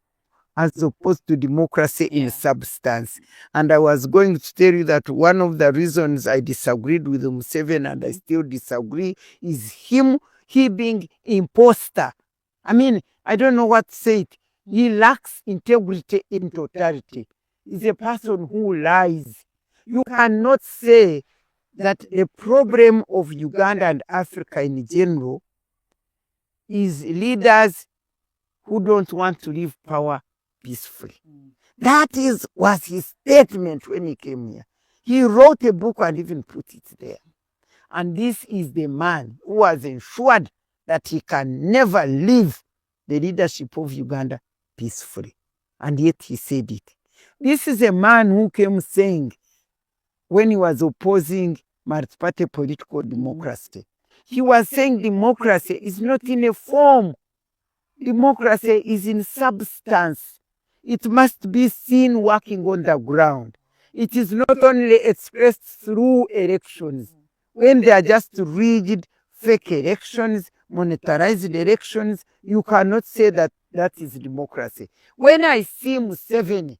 as opposed to democracy in substance. And I was going to tell you that one of the reasons I disagreed with Museven, and I still disagree, is he being imposter. I mean, I don't know what to say it. He lacks integrity in totality. He's a person who lies. You cannot say that the problem of Uganda and Africa in general is leaders who don't want to leave power peacefully. That was his statement when he came here. He wrote a book and even put it there. And this is the man who was ensured that he can never leave the leadership of Uganda peacefully. And yet he said it. This is a man who came saying, when he was opposing multi-party political democracy, he was saying democracy is not in a form. Democracy is in substance. It must be seen working on the ground. It is not only expressed through elections. When they are just rigid, fake elections, monetarized elections, you cannot say that that is democracy. When I see Museven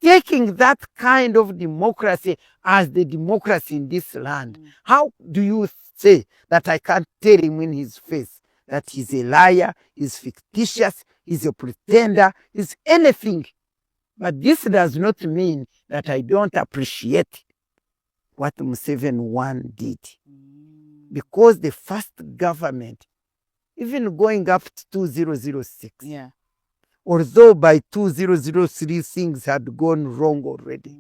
taking that kind of democracy as the democracy in this land, how do you say that I can't tell him in his face that he's a liar, he's fictitious, he's a pretender, he's anything? But this does not mean that I don't appreciate what Museven 1 did. Because the first government, even going up to 2006, although by 2003 things had gone wrong already,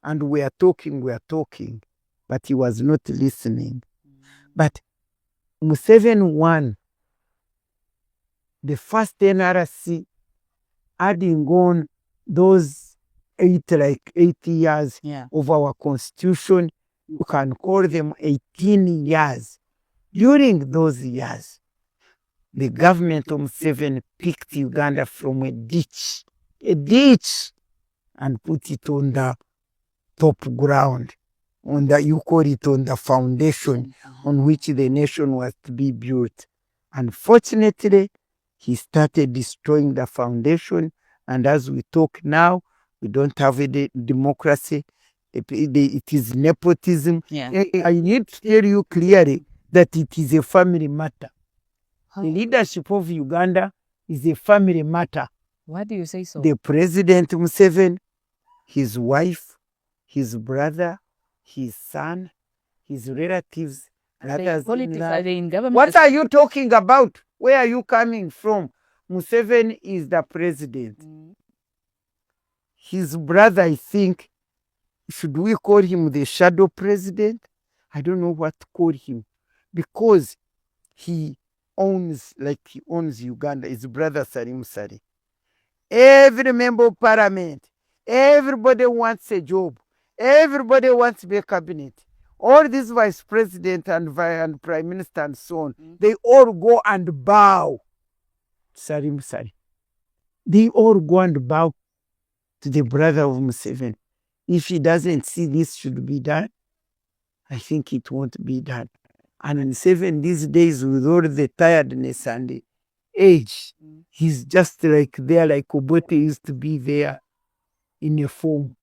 and we are talking, but he was not listening. But Museven 1, the first NRC, adding on those 8 years of our constitution, you can call them 18 years. During those years, the government of Museven picked Uganda from a ditch, and put it on the top ground, you call it on the foundation on which the nation was to be built. Unfortunately, he started destroying the foundation, and as we talk now, we don't have a democracy. It is nepotism. I need to tell you clearly that it is a family matter. The leadership of Uganda is a family matter. Why do you say so? The President Museven, his wife, his brother, his son, his relatives, Politics, are they in government? What are you talking about? Where are you coming from? Museven is the president. His brother, I think, should we call him the shadow president? I don't know what to call him, because he owns Uganda. His brother Salim Sari. Every member of parliament, everybody wants a job. Everybody wants to be a cabinet. All these vice president and prime minister and so on, they all go and bow to Salim Sari. They all go and bow to the brother of Museven. If he doesn't see this should be done, I think it won't be done. And Museven these days, with all the tiredness and the age, he's just like there, like Obote used to be there in a form.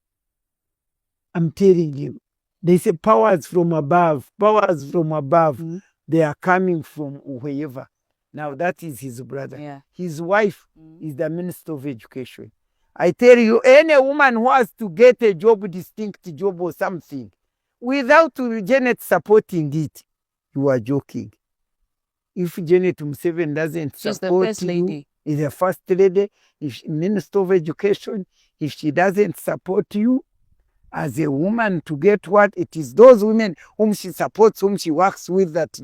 I'm telling you, They say powers from above, powers from above. They are coming from wherever. Now that is his brother. Yeah. His wife is the Minister of Education. I tell you, any woman who has to get a job, distinct job or something, without Janet supporting it, you are joking. If Janet Museven doesn't She's the support first you, lady. is the first lady, if she, Minister of Education, if she doesn't support you as a woman to get what, it is those women whom she supports, whom she works with that,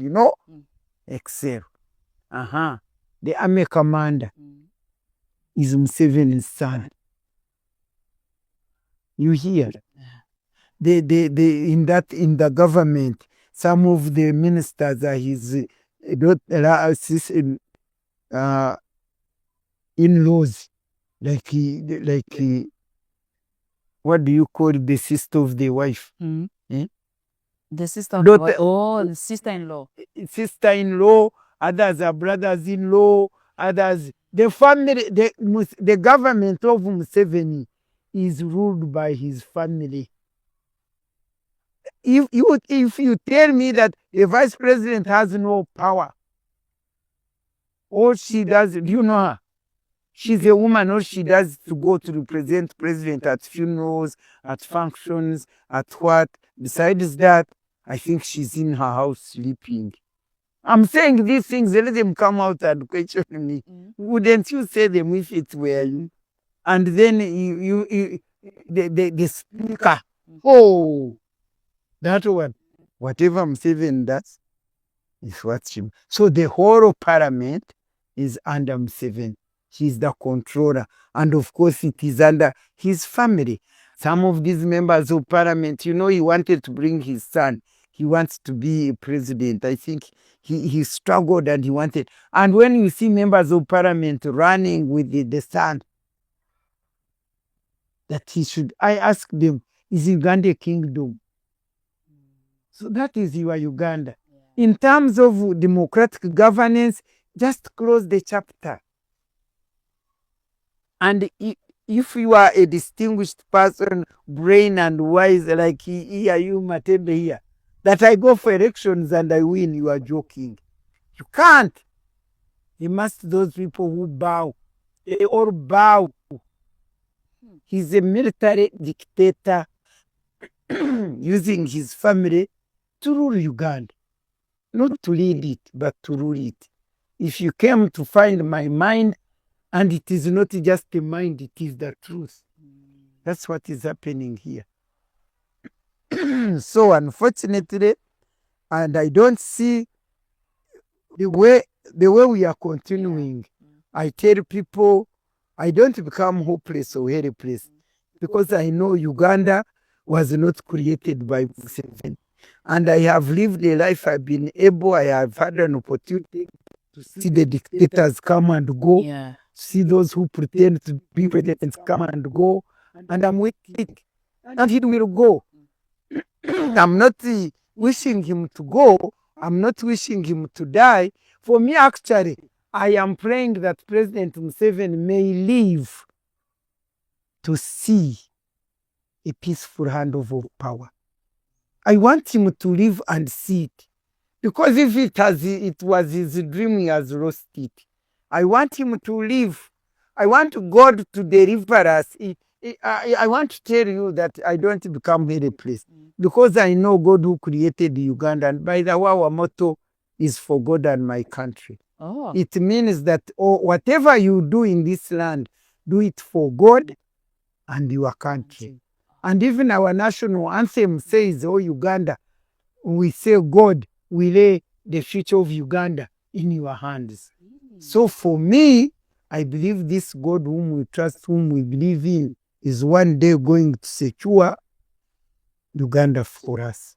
excel. The army commander is Museven's son. You hear? In the government, some of the ministers are his in-laws, like what do you call the sister of the wife? The sister of the sister-in-law. Sister-in-law, others are brothers-in-law, others. The family, the government of Museveni is ruled by his family. If you tell me that a vice president has no power, all she does, do you know her? She's a woman, all she does to go to represent president at funerals, at functions, at what. Besides that, I think she's in her house sleeping. I'm saying these things, let them come out and question me. Wouldn't you say them if it were you? And then the speaker, that one, whatever Museven does is what she. So the whole of parliament is under Museven. He's the controller. And of course, it is under his family. Some of these members of parliament, he wanted to bring his son. He wants to be a president. I think he struggled and he wanted. And when you see members of parliament running with the son, that he should, I ask them, is Uganda a kingdom? So that is your Uganda. In terms of democratic governance, just close the chapter. And if you are a distinguished person, brain and wise, like here, you Matembe here, that I go for elections and I win, you are joking. You can't. You must, those people who bow, they all bow. He's a military dictator using his family to rule Uganda. Not to lead it, but to rule it. If you came to find my mind, and it is not just a mind, it is the truth. That's what is happening here. So unfortunately, and I don't see the way we are continuing. I tell people, I don't become hopeless or helpless, because I know Uganda was not created by Museven. And I have lived a life, I have had an opportunity to see the dictators come and go, see those who pretend to be presidents come and go, and I'm waiting, and he will go. I'm not wishing him to go, I'm not wishing him to die. For me, actually, I am praying that President Museven may live to see a peaceful handover of power. I want him to live and see it. Because if it was his dream, he has lost it. I want him to live. I want God to deliver us. I want to tell you that I don't become helpless, because I know God who created Uganda. And by the way, our motto is for God and my country. It means that whatever you do in this land, do it for God and your country. And even our national anthem says, "Oh Uganda," we say, "God, we lay the future of Uganda in your hands." So for me, I believe this God whom we trust, whom we believe in, is one day going to secure Uganda for us.